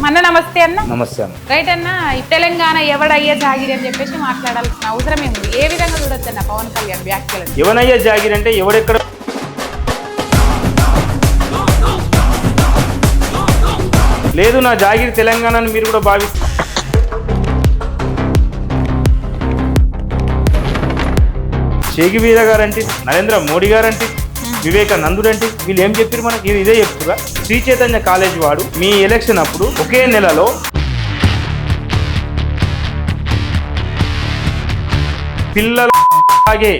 అన్న నమస్తే అన్న. నమస్తే అన్న. రైట్ అన్న, ఈ తెలంగాణ ఎవడయ్యే జాగిరి అని చెప్పేసి మాట్లాడాల్సిన అవసరం ఏముంది? ఏ విధంగా చూడొచ్చు అన్న పవన్ కళ్యాణ్ వ్యాఖ్యలు? ఎవనయ్యే జాగిరి అంటే ఎవడెక్కడ లేదు, నా జాగిరి తెలంగాణ మీరు కూడా భావిస్తారు. షేక్ వీర గారంటే, నరేంద్ర మోడీ గారంటే, వివేకానందుడు అంటే వీళ్ళు ఏం చెప్పారు మనకి? ఇదే చెప్తురా. శ్రీ చైతన్య కాలేజ్ వాడు మీ ఎలక్షన్ అప్పుడు ఒకే నెలలో పిల్లలాగే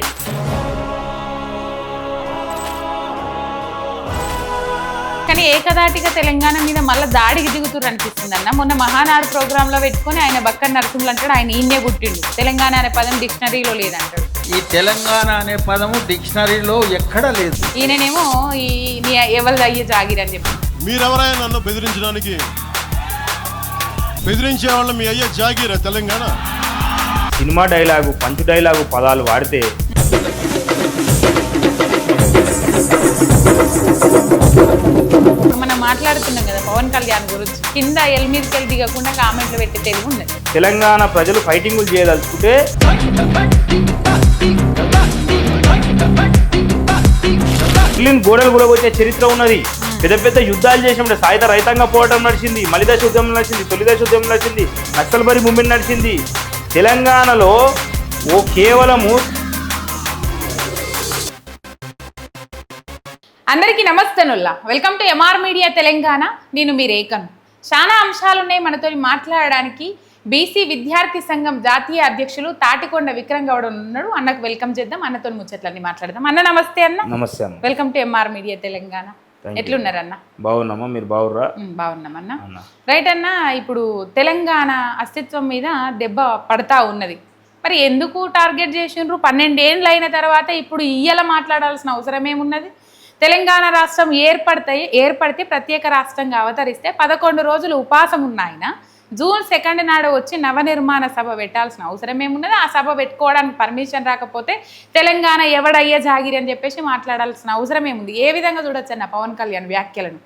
కానీ ఏకదాటిగా తెలంగాణ మీద మళ్ళీ దాడికి దిగుతురు అనిపిస్తుంది అన్న. మొన్న మహానాడు ప్రోగ్రామ్ లో పెట్టుకుని ఆయన బక్కన్ నరసింహులు అంటాడు, ఆయన ఈయనే పుట్టిండు, తెలంగాణ అనే పదం డిక్షనరీలో లేదంటాడు. ఈ తెలంగాణ అనే పదము డిక్షనరీలో ఎక్కడా లేదు. ఈయననేమో ఎవరు అయ్యే జాగిరి అని చెప్పి. మీరెవరైనా నన్ను బెదిరించడానికి బెదిరించే వాళ్ళు మీ అయ్యే జాగిరా తెలంగాణ? సినిమా డైలాగు, పంచు డైలాగు పదాలు వాడితే మనం మాట్లాడుతున్నాం కదా పవన్ కళ్యాణ్ గురించి, కింద ఎల్మీదికెళ్ళి దిగకుండా కామెంట్లు పెట్టి తెలుగు ఉన్నది. తెలంగాణ ప్రజలు ఫైటింగులు చేయదలుచుకుంటే గోడలు కూడా వచ్చే చరిత్ర ఉన్నది. పెద్ద పెద్ద యుద్ధాలు చేసినప్పుడు సాయుధ రైతాంగ పోరాటం నడిచింది, మలిదశ ఉద్యమం నడిచింది, తొలిదశ ఉద్యమం నడిచింది, నక్సల్బరీ మూవ్మెంట్ నడిచింది. తెలంగాణలో కేవలము. అందరికీ నమస్తేనుల్లా, welcome to MR media Telangana. నేను మీ రేఖను. చాలా అంశాలున్నాయి మనతో మాట్లాడడానికి. బీసీ విద్యార్థి సంఘం జాతీయ అధ్యక్షులు తాటికొండ విక్రమ్ గౌడ్ ఉన్నాడు. అన్నకు వెల్కమ్ చేద్దాం, అన్నతో ముచ్చట్లన్నీ మాట్లాడదాం. అన్న నమస్తే అన్న. నమస్తే అన్న. Welcome to MR media Telangana. ఎట్లున్నారన్న? బాగున్నామా, మీరు బాగుర్రా? బాగున్నామన్న. రైట్ అన్న, ఇప్పుడు తెలంగాణ అస్తిత్వం మీద దెబ్బ పడతా ఉన్నది. మరి ఎందుకు టార్గెట్ చేసిండ్రు? 12 ఏళ్ళు అయిన తర్వాత ఇప్పుడు ఇయ్యాల మాట్లాడాల్సిన అవసరం ఏమున్నది? తెలంగాణ రాష్ట్రం ఏర్పడితే ప్రత్యేక రాష్ట్రంగా అవతరిస్తే 11 రోజులు ఉపాసం ఉన్న ఆయన జూన్ 2 నాడు వచ్చి నవనిర్మాణ సభ పెట్టాల్సిన అవసరం ఏమున్నది? ఆ సభ పెట్టుకోవడానికి పర్మిషన్ రాకపోతే తెలంగాణ ఎవడయ్యే జాగిరి అని చెప్పేసి మాట్లాడాల్సిన అవసరం ఏముంది? ఏ విధంగా చూడొచ్చు అన్న పవన్ కళ్యాణ్ వ్యాఖ్యలను?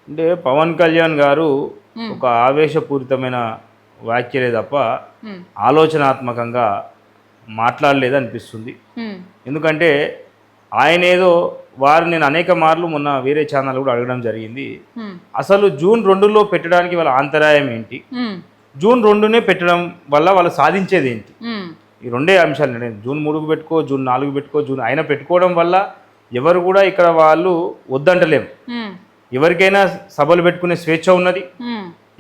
అంటే పవన్ కళ్యాణ్ గారు ఒక ఆవేశపూరితమైన వ్యాఖ్యలే తప్ప ఆలోచనాత్మకంగా మాట్లాడలేదు అనిపిస్తుంది. ఎందుకంటే ఆయన ఏదో నేను అనేక మార్లు మొన్న వేరే ఛానల్ కూడా అడగడం జరిగింది, అసలు జూన్ 2లో పెట్టడానికి వాళ్ళ ఆంతరాయం ఏంటి, జూన్ 2నే పెట్టడం వల్ల వాళ్ళు సాధించేది ఏంటి? ఈ రెండే అంశాలు. జూన్ 3కు పెట్టుకో, జూన్ 4కు పెట్టుకో, జూన్ అయినా పెట్టుకోవడం వల్ల ఎవరు కూడా ఇక్కడ వాళ్ళు వద్దంటలేము. ఎవరికైనా సభలు పెట్టుకునే స్వేచ్ఛ ఉన్నది,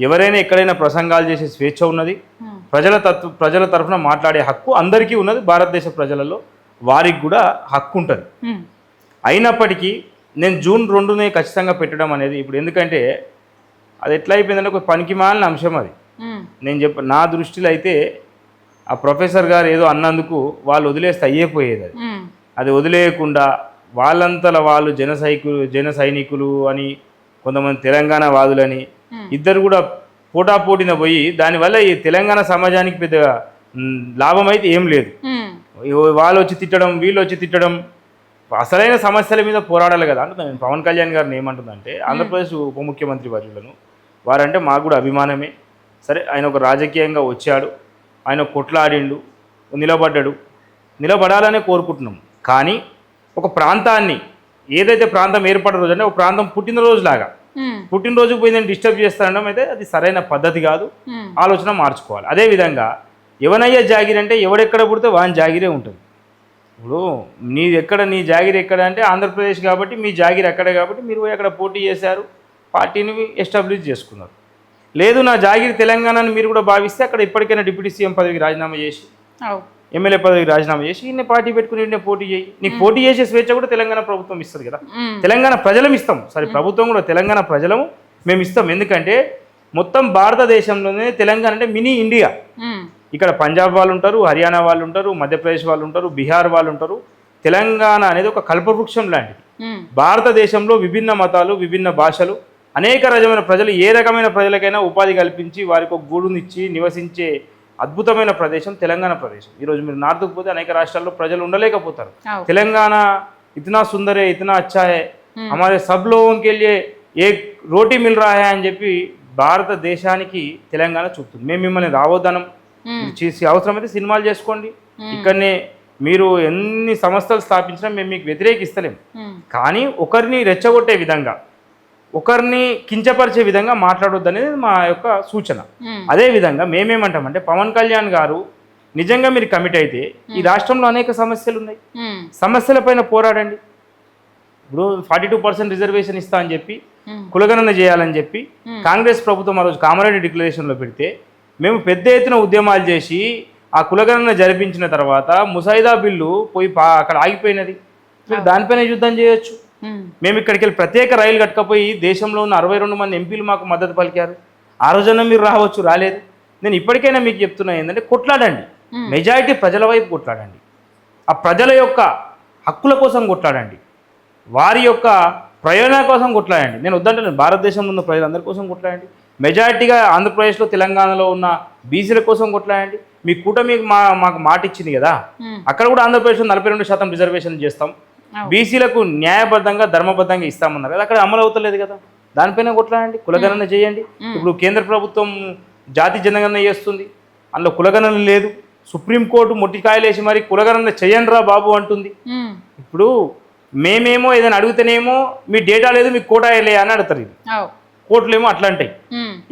ఎవరైనా ఎక్కడైనా ప్రసంగాలు చేసే స్వేచ్ఛ ఉన్నది, ప్రజల తరఫున మాట్లాడే హక్కు అందరికీ ఉన్నది. భారతదేశ ప్రజలలో వారికి కూడా హక్కు ఉంటుంది. అయినప్పటికీ నేను జూన్ 2నే ఖచ్చితంగా పెట్టడం అనేది ఇప్పుడు, ఎందుకంటే అది ఎట్లా అయిపోయిందంటే ఒక పనికి మాలిన అంశం అది. నేను నా దృష్టిలో అయితే ఆ ప్రొఫెసర్ గారు ఏదో అన్నందుకు వాళ్ళు వదిలేస్తే అయ్యేపోయేది. అది వదిలేయకుండా వాళ్ళంతలా వాళ్ళు జన సైనికులు అని, కొంతమంది తెలంగాణ వాదులని, ఇద్దరు కూడా పోటాపోటీన పోయి దానివల్ల ఈ తెలంగాణ సమాజానికి పెద్ద లాభం అయితే ఏం లేదు. వాళ్ళు వచ్చి తిట్టడం, వీళ్ళు వచ్చి తిట్టడం, అసలైన సమస్యల మీద పోరాడాలి కదా. అంటే నేను పవన్ కళ్యాణ్ గారిని ఏమంటుందంటే, ఆంధ్రప్రదేశ్ ఉప ముఖ్యమంత్రి వర్యులను వారంటే మాకు కూడా అభిమానమే. సరే, ఆయన ఒక రాజకీయంగా వచ్చాడు, ఆయన కొట్లాడిండు, నిలబడాలనే కోరుకుంటున్నాం. కానీ ఒక ప్రాంతాన్ని, ఏదైతే ప్రాంతం ఏర్పడిన రోజు అంటే ఒక ప్రాంతం పుట్టినరోజులాగా, పుట్టినరోజుకు పోయిందని డిస్టర్బ్ చేస్తానడం అయితే అది సరైన పద్ధతి కాదు. ఆలోచన మార్చుకోవాలి. అదేవిధంగా ఎవనయ్యే జాగిరి అంటే ఎవడెక్కడ పుడితే వాని జాగిరే ఉంటుంది. ఇప్పుడు నీ జాగిరి ఎక్కడ అంటే ఆంధ్రప్రదేశ్ కాబట్టి మీ జాగిరి అక్కడే కాబట్టి మీరు పోయి అక్కడ పోటీ చేశారు, పార్టీని ఎస్టాబ్లిష్ చేసుకున్నారు. లేదు, నా జాగిరి తెలంగాణని మీరు కూడా భావిస్తే అక్కడ ఇప్పటికైనా డిప్యూటీ సీఎం పదవికి రాజీనామా చేసి, ఎమ్మెల్యే పదవికి రాజీనామా చేసి ఇన్నే పార్టీ పెట్టుకుని ఇన్నే పోటీ చేయి. నీకు పోటీ చేసే స్వేచ్ఛ కూడా తెలంగాణ ప్రభుత్వం ఇస్తుంది కదా. తెలంగాణ ప్రజలం ఇస్తాం, సరే ప్రభుత్వం కూడా తెలంగాణ ప్రజలము మేము ఇస్తాం. ఎందుకంటే మొత్తం భారతదేశంలోనే తెలంగాణ అంటే మినీ ఇండియా. ఇక్కడ పంజాబ్ వాళ్ళు ఉంటారు, హర్యానా వాళ్ళు ఉంటారు, మధ్యప్రదేశ్ వాళ్ళు ఉంటారు, బీహార్ వాళ్ళు ఉంటారు. తెలంగాణ అనేది ఒక కల్పవృక్షం లాంటిది. భారతదేశంలో విభిన్న మతాలు, విభిన్న భాషలు, అనేక రకమైన ప్రజలు, ఏ రకమైన ప్రజలకైనా ఉపాధి కల్పించి వారికి ఒక గూడునిచ్చి నివసించే అద్భుతమైన ప్రదేశం తెలంగాణ ప్రదేశం. ఈరోజు మీరు నార్త్కు పోతే అనేక రాష్ట్రాల్లో ప్రజలు ఉండలేకపోతారు. తెలంగాణ ఇతనా సుందరే, ఇతనా అచ్చా హై, हमारे सब लोगों के लिए एक रोटी मिल रहा है అని చెప్పి భారతదేశానికి తెలంగాణ చూపుతుంది. మేము మిమ్మల్ని రావద్దనం, మీరు చేసి అవసరమైతే సినిమాలు చేసుకోండి, ఇక్కడనే మీరు ఎన్ని సంస్థలు స్థాపించినా మేము మీకు వ్యతిరేకిస్తలేము. కానీ ఒకరిని రెచ్చగొట్టే విధంగా, ఒకరిని కించపరిచే విధంగా మాట్లాడొద్దు అనేది మా యొక్క సూచన. అదేవిధంగా మేమేమంటామంటే పవన్ కళ్యాణ్ గారు నిజంగా మీరు కమిట్ అయితే ఈ రాష్ట్రంలో అనేక సమస్యలు ఉన్నాయి, సమస్యలపైన పోరాడండి. ఇప్పుడు 42% రిజర్వేషన్ ఇస్తా అని చెప్పి కులగణన చేయాలని చెప్పి కాంగ్రెస్ ప్రభుత్వం ఆ రోజు కామారెడ్డి డిక్లరేషన్లో పెడితే మేము పెద్ద ఎత్తున ఉద్యమాలు చేసి ఆ కులగణన జరిపించిన తర్వాత ముసాయిదా బిల్లు పోయి అక్కడ ఆగిపోయినది. మీరు దానిపైన యుద్ధం చేయొచ్చు. మేము ఇక్కడికి వెళ్ళి ప్రత్యేక రైలు కట్టకపోయి దేశంలో ఉన్న 62 మంది ఎంపీలు మాకు మద్దతు పలికారు. ఆ రోజున మీరు రావచ్చు, రాలేదు. నేను ఇప్పటికైనా మీకు చెప్తున్నా ఏంటంటే కొట్లాడండి, మెజారిటీ ప్రజల వైపు కొట్లాడండి, ఆ ప్రజల యొక్క హక్కుల కోసం కొట్లాడండి, వారి యొక్క ప్రయోజనాల కోసం కొట్లాడండి. నేను వద్దంటే భారతదేశంలో ఉన్న ప్రజలందరి కోసం కొట్లాడండి, మెజారిటీగా ఆంధ్రప్రదేశ్లో తెలంగాణలో ఉన్న బీసీల కోసం కొట్లాడండి. మీ కూటమి మాకు మాట ఇచ్చింది కదా, అక్కడ కూడా ఆంధ్రప్రదేశ్లో 42% రిజర్వేషన్ చేస్తాం, బీసీలకు న్యాయబద్ధంగా ధర్మబద్ధంగా ఇస్తామన్నారు కదా, అక్కడ అమలు అవుతలేదు కదా, దానిపైన కొట్లాడండి, కులగణన చేయండి. ఇప్పుడు కేంద్ర ప్రభుత్వం జాతి జనగణన చేస్తుంది, అందులో కులగణన లేదు. సుప్రీంకోర్టు మొట్టికాయలేసి మరి కులగణన చేయండిరా బాబు అంటుంది. ఇప్పుడు మేమేమో ఏదైనా అడిగితేనేమో మీ డేటా లేదు, మీకు కోటా లే అని అడుగుతారు. ఇది కోర్టులేమో అట్లా అంటాయి.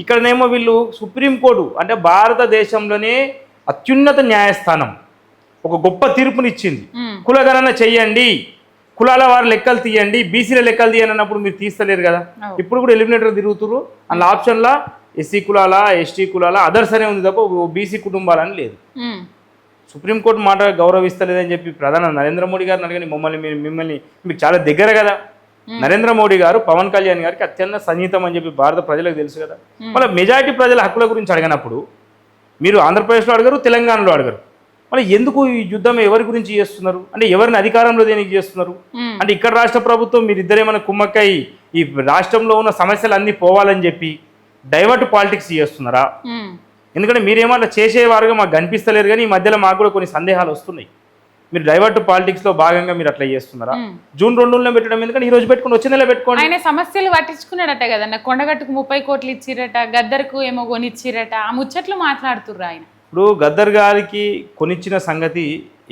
ఇక్కడనేమో వీళ్ళు సుప్రీంకోర్టు అంటే భారతదేశంలోనే అత్యున్నత న్యాయస్థానం ఒక గొప్ప తీర్పునిచ్చింది, కులగణన చెయ్యండి, కులాల వారి లెక్కలు తీయండి, బీసీల లెక్కలు తీయండి అన్నప్పుడు మీరు తీస్తలేరు కదా. ఇప్పుడు కూడా ఎలిమినేటర్ తిరుగుతున్నారు, అందులో ఆప్షన్లా ఎస్సీ కులాల, ఎస్టీ కులాల, అదర్స్ అనే ఉంది తప్ప బీసీ కుటుంబాలని లేదు. సుప్రీంకోర్టు మాట గౌరవిస్తలేదని చెప్పి ప్రధాని నరేంద్ర మోడీ గారిని అడగని మిమ్మల్ని మీకు చాలా దగ్గర కదా. నరేంద్ర మోడీ గారు పవన్ కళ్యాణ్ గారికి అత్యంత సన్నిహితం అని చెప్పి భారత ప్రజలకు తెలుసు కదా. మళ్ళీ మెజారిటీ ప్రజల హక్కుల గురించి అడగనప్పుడు మీరు ఆంధ్రప్రదేశ్లో అడగరు, తెలంగాణలో అడగరు. మళ్ళీ ఎందుకు ఈ యుద్ధం ఎవరి గురించి చేస్తున్నారు అంటే ఎవరిని అధికారంలో దేనికి చేస్తున్నారు అంటే ఇక్కడ రాష్ట్ర ప్రభుత్వం మీరిద్దరేమైనా కుమ్మక్కై ఈ రాష్ట్రంలో ఉన్న సమస్యలు అన్నీ పోవాలని చెప్పి డైవర్ట్ పాలిటిక్స్ చేస్తున్నారా? ఎందుకంటే మీరేమన్నా చేసేవారుగా మాకు కనిపిస్తలేరు, కానీ ఈ మధ్యలో మాకు కూడా కొన్ని సందేహాలు వస్తున్నాయి. మీరు డైవర్ట్ పాలిటిక్స్లో భాగంగా మీరు అట్లా చేస్తున్నారా? జూన్ 2 పెట్టడం ఎందుకంటే ఈ రోజు పెట్టుకుని వచ్చే నెల పెట్టుకోండి. ఆయన సమస్యలు పట్టించుకున్నాడట కదన్న, కొండగట్టుకు 30 కోట్లు ఇచ్చిరట, గద్దర్కు ఏమో కొనిచ్చిరట, ఆ ముచ్చట్లు మాట్లాడుతుర్రు ఆయన. ఇప్పుడు గద్దర్ గారికి కొనిచ్చిన సంగతి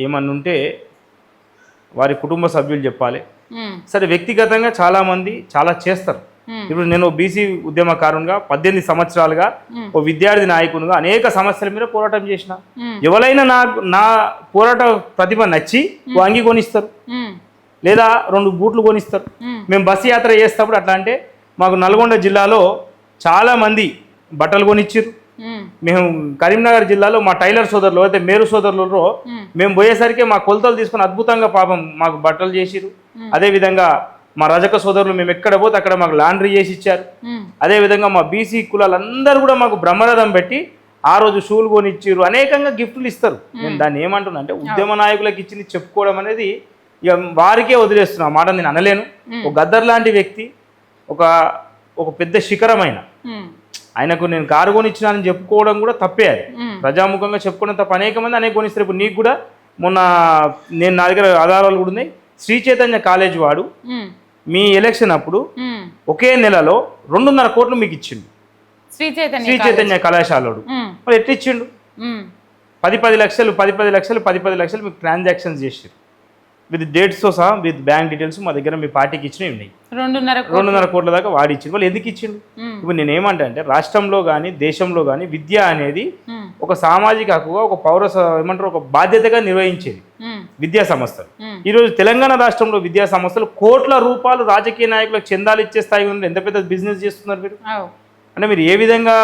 ఏమన్నుంటే వారి కుటుంబ సభ్యులు చెప్పాలి. సరే వ్యక్తిగతంగా చాలామంది చాలా చేస్తారు. ఇప్పుడు నేను బీసీ ఉద్యమకారునిగా 18 సంవత్సరాలుగా ఓ విద్యార్థి నాయకునిగా అనేక సమస్యల మీద పోరాటం చేసిన. ఎవరైనా నా పోరాట ప్రతిభ నచ్చి ఓ అంగి కొనిస్తారు, లేదా 2 బూట్లు కొనిస్తారు. మేము బస్సు యాత్ర చేసేటప్పుడు అట్లా అంటే మాకు నల్గొండ జిల్లాలో చాలామంది బట్టలు కొనిచ్చారు. మేము కరీంనగర్ జిల్లాలో మా టైలర్ సోదరులు అయితే మేరు సోదరులు మేము పోయేసరికి మా కొలతలు తీసుకుని అద్భుతంగా పాపం మాకు బట్టలు చేసిరు. అదేవిధంగా మా రజక సోదరులు మేము ఎక్కడ పోతే అక్కడ మాకు లాండ్రీ చేసి ఇచ్చారు. అదేవిధంగా మా బీసీ కులాలందరూ కూడా మాకు బ్రహ్మరథం పెట్టి ఆ రోజు షూలు కొనిచ్చారు, అనేకంగా గిఫ్ట్లు ఇస్తారు. నేను దాన్ని ఏమంటున్నా అంటే ఉద్యమ నాయకులకు ఇచ్చింది చెప్పుకోవడం అనేది ఇక వారికే వదిలేస్తున్నా మాట నేను అనలేను. ఒక గద్దర్ లాంటి వ్యక్తి ఒక పెద్ద శిఖరమైన ఆయనకు నేను కారు కొనిచ్చినానని చెప్పుకోవడం కూడా తప్పే. అది ప్రజాముఖంగా చెప్పుకోవడం తప్ప. అనేక మంది అనేక కొనిస్తారు. ఇప్పుడు నీకు కూడా మొన్న నా దగ్గర ఆధారాలు కూడా ఉన్నాయి. శ్రీ చైతన్య కాలేజ్ వాడు మీ ఎలక్షన్ అప్పుడు ఒకే నెలలో 2.5 కోట్లు మీకు ఇచ్చిండు. శ్రీ చైతన్య కళాశాలడు మరి ఎట్లా ఇచ్చిండు? 10 లక్షలు మీకు ట్రాన్సాక్షన్స్ చేసారు విత్ డేట్స్తో సహా, విత్ బ్యాంక్ డీటెయిల్స్ మా దగ్గర మీ పార్టీకి ఇచ్చినవి ఉన్నాయి. 2.5 కోట్ల దాకా వాడి ఇచ్చిండు. వాళ్ళు ఎందుకు ఇచ్చిండు? ఇప్పుడు నేను ఏమంటే రాష్ట్రంలో కానీ దేశంలో కానీ విద్య అనేది ఒక సామాజిక హక్కుగా, ఒక ఏమంటారు ఒక బాధ్యతగా నిర్వహించేది విద్యా సంస్థలు. ఈరోజు తెలంగాణ రాష్ట్రంలో విద్యా సంస్థలు కోట్ల రూపాయలు రాజకీయ నాయకులకు చందాలు ఇచ్చే స్థాయి ఉంది. ఎంత పెద్ద బిజినెస్ చేస్తున్నారు మీరు అంటే మీరు ఏ విధంగా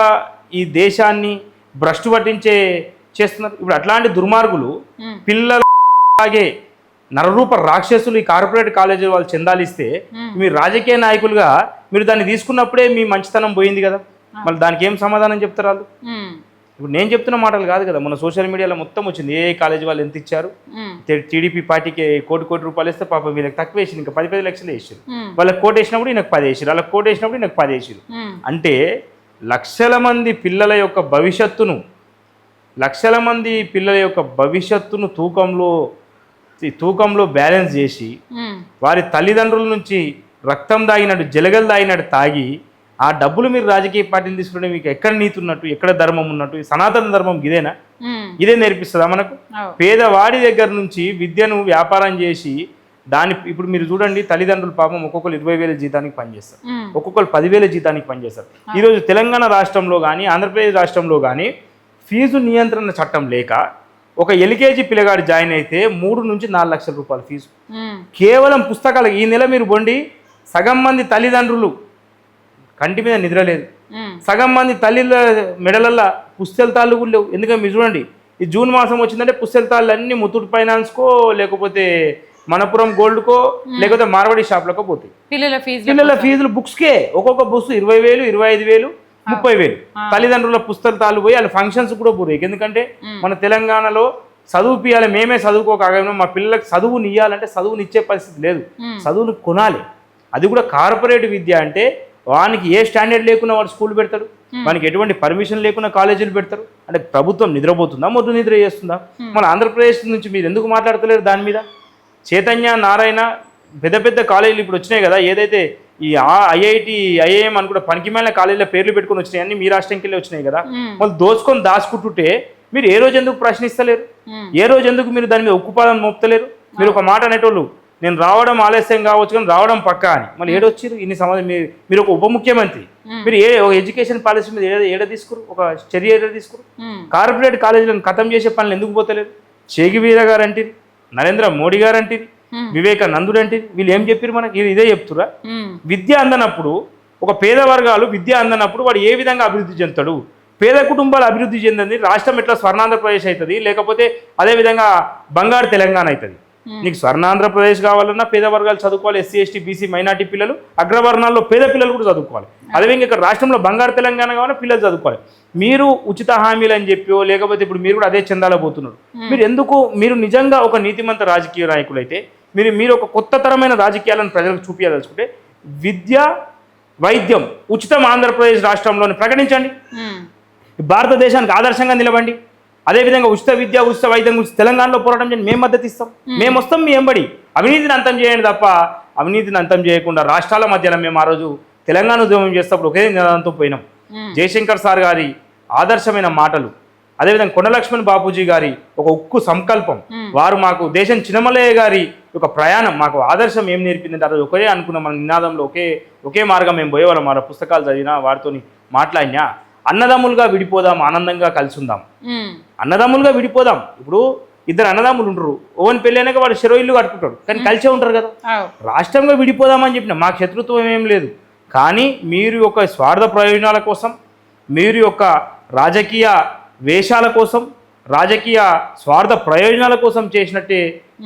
ఈ దేశాన్ని భ్రష్టు పట్టించే చేస్తున్నారు. ఇప్పుడు అట్లాంటి దుర్మార్గులు పిల్లలాగే నరరూప రాక్షసులు ఈ కార్పొరేట్ కాలేజీ వాళ్ళు చెందాలిస్తే మీరు రాజకీయ నాయకులుగా మీరు దాన్ని తీసుకున్నప్పుడే మీ మంచితనం పోయింది కదా. మళ్ళీ దానికి ఏం సమాధానం చెప్తారు వాళ్ళు? ఇప్పుడు నేను చెప్తున్న మాటలు కాదు కదా, మన సోషల్ మీడియాలో మొత్తం వచ్చింది. ఏ కాలేజీ వాళ్ళు ఎంత ఇచ్చారు, టీడీపీ పార్టీకి కోటి రూపాయలు ఇస్తే పాపం వీళ్ళకి తక్కువ వేసి ఇంకా 10 లక్షలు వేసారు. వాళ్ళకి కోటి వేసినప్పుడు ఈయనకు 10 వేసారు, వాళ్ళకి కోటి వేసినప్పుడు ఈయనకు 10 వేసారు. అంటే లక్షల మంది పిల్లల యొక్క భవిష్యత్తును తూకంలో బ్యాలెన్స్ చేసి వారి తల్లిదండ్రుల నుంచి రక్తం తాగినట్టు జలగలు తాగినట్టు తాగి ఆ డబ్బులు మీరు రాజకీయ పార్టీలు తీసుకుంటే మీకు ఎక్కడ నీతి ఉన్నట్టు, ఎక్కడ ధర్మం ఉన్నట్టు? ఈ సనాతన ధర్మం ఇదేనా? ఇదే నేర్పిస్తుందా మనకు? పేదవాడి దగ్గర నుంచి విద్యను వ్యాపారం చేసి ఇప్పుడు మీరు చూడండి, తల్లిదండ్రులు పాపం ఒక్కొక్కరు 20,000 జీతానికి పనిచేస్తారు, ఒక్కొక్కరు 10,000 జీతానికి పనిచేస్తారు. ఈరోజు తెలంగాణ రాష్ట్రంలో కానీ ఆంధ్రప్రదేశ్ రాష్ట్రంలో కానీ ఫీజు నియంత్రణ చట్టం లేక ఒక ఎల్కేజీ పిల్లగాడు జాయిన్ అయితే 3 నుంచి 4 లక్షల రూపాయల ఫీజు కేవలం పుస్తకాలు. ఈ నెల మీరు బొండి సగం మంది తల్లిదండ్రులు కంటి మీద నిద్ర లేదు, సగం మంది తల్లిల మెడలల్లో పుస్తెలతాళ్ళు కూడా లేవు. ఎందుకంటే మీరు చూడండి, ఈ జూన్ మాసం వచ్చిందంటే పుస్తెలతాళ్ళు అన్నీ ముత్తూట్ ఫైనాన్స్కో, లేకపోతే మనపురం గోల్డ్కో, లేకపోతే మార్వాడి షాప్లకో పోతాయి. పిల్లల ఫీజులు బుక్స్కే ఒక్కొక్క బుక్స్ 20,000, 25,000, 30,000. తల్లిదండ్రుల పుస్తకాలు పోయి వాళ్ళ ఫంక్షన్స్ కూడా పోయి. ఎందుకంటే మన తెలంగాణలో చదువుపియాలి, మేమే చదువుకోకపోయినా మా పిల్లలకు చదువుని ఇవ్వాలంటే చదువునిచ్చే పరిస్థితి లేదు, చదువును కొనాలి. అది కూడా కార్పొరేట్ విద్య అంటే వానికి ఏ స్టాండర్డ్ లేకుండా వాడు స్కూల్ పెడతాడు, వానికి ఎటువంటి పర్మిషన్ లేకుండా కాలేజీలు పెడతారు. అంటే ప్రభుత్వం నిద్రపోతుందా, మొద్దు నిద్ర చేస్తుందా? మన ఆంధ్రప్రదేశ్ నుంచి మీరు ఎందుకు మాట్లాడతలేరు దాని మీద? చైతన్య, నారాయణ పెద్ద పెద్ద కాలేజీలు ఇప్పుడు వచ్చినాయి కదా, ఏదైతే ఈ ఐఐటి, ఐఐఎం అని కూడా పనికిమాలిన కాలేజీల పేర్లు పెట్టుకొని వచ్చినాయి, అన్ని మీ రాష్ట్రంకి వెళ్ళి వచ్చినాయి కదా. వాళ్ళు దోచుకొని దాచుకుంటుంటే మీరు ఏ రోజు ఎందుకు ప్రశ్నిస్తలేరు? ఏ రోజు ఎందుకు మీరు దాని మీద ఉక్కుపాదం మోపుతలేరు? మీరు ఒక మాట అనేటోళ్ళు, నేను రావడం ఆలస్యం కావచ్చు కానీ రావడం పక్కా అని. మళ్ళీ ఏడొచ్చారు ఇన్ని సంవత్సరం? మీరు ఒక ఉప ముఖ్యమంత్రి, మీరు ఒక ఎడ్యుకేషన్ పాలసీ మీద ఏడ తీసుకురు, ఒక చర్య ఏడ తీసుకురు? కార్పొరేట్ కాలేజీలను ఖతం చేసే పనులు ఎందుకు పోతలేరు? చేగివీర గారు అంటారు, నరేంద్ర మోడీ గారు అంటారు, వివేకానందుడు అంటారు, వీళ్ళు ఏం చెప్పారు మనకి? ఇదే చెప్తురా? విద్య అందనప్పుడు, ఒక పేద వర్గాలు విద్య అందనప్పుడు వాడు ఏ విధంగా అభివృద్ధి చెందుతాడు? పేద కుటుంబాలు అభివృద్ధి చెందింది రాష్ట్రం ఎట్లా స్వర్ణాంధ్రప్రదేశ్ అవుతుంది, లేకపోతే అదేవిధంగా బంగారు తెలంగాణ అవుతుంది? నీకు స్వర్ణాంధ్రప్రదేశ్ కావాలన్నా పేద వర్గాలు చదువుకోవాలి, ఎస్సీ, ఎస్టీ, బీసీ, మైనార్టీ పిల్లలు, అగ్రవర్ణాల్లో పేద పిల్లలు కూడా చదువుకోవాలి. అదేవిధంగా ఇక్కడ రాష్ట్రంలో బంగారు తెలంగాణ కావాలన్నా పిల్లలు చదువుకోవాలి. మీరు ఉచిత హామీలు అని చెప్పో, లేకపోతే ఇప్పుడు మీరు కూడా అదే చందాలో పోతున్నారు. మీరు ఎందుకు? మీరు నిజంగా ఒక నీతిమంత రాజకీయ నాయకులు అయితే మీరు ఒక కొత్త తరమైన రాజకీయాలను ప్రజలకు చూపించాలనుకుంటే విద్య, వైద్యం ఉచితం ఆంధ్రప్రదేశ్ రాష్ట్రంలోని ప్రకటించండి, భారతదేశానికి ఆదర్శంగా నిలబండి. అదేవిధంగా ఉచిత విద్య, ఉచిత వైద్యం గురించి తెలంగాణలో పోరాటం చేయండి, మేము మద్దతు ఇస్తాం, మేము వస్తాం మీ ఎంబడి. అవినీతిని అంతం చేయండి తప్ప అవినీతిని అంతం చేయకుండా రాష్ట్రాల మధ్యలో మేము ఆ రోజు తెలంగాణ ఉద్యమం చేసేటప్పుడు ఒకే నినాదంతో పోయినాం. జయశంకర్ సార్ గారి ఆదర్శమైన మాటలు, అదేవిధంగా కొండలక్ష్మణ్ బాపూజీ గారి ఒక ఉక్కు సంకల్పం, వారు మాకు దేశం చిన్నమలయ్య గారి ఒక ప్రయాణం మాకు ఆదర్శం ఏం నేర్పిందంటే ఆ రోజు ఒకే అనుకున్నాం. మన నినాదంలో ఒకే మార్గం మేము పోయేవాళ్ళం. మన పుస్తకాలు చదివినా, వారితో మాట్లాడినా, అన్నదమ్ములుగా విడిపోదాం, ఆనందంగా కలిసి ఉందాం, అన్నదమ్ములుగా విడిపోదాం. ఇప్పుడు ఇద్దరు అన్నదమ్ములు ఉంటారు, ఓవన్ పెళ్ళి అయినాక వాడు చెరో ఇల్లు కట్టుకుంటాడు, కానీ కలిసే ఉంటారు కదా. రాష్ట్రంగా విడిపోదామని చెప్పిన మాకు శత్రుత్వం ఏం లేదు, కానీ మీరు యొక్క స్వార్థ ప్రయోజనాల కోసం, మీరు యొక్క రాజకీయ వేషాల కోసం, రాజకీయ స్వార్థ ప్రయోజనాల కోసం చేసినట్టే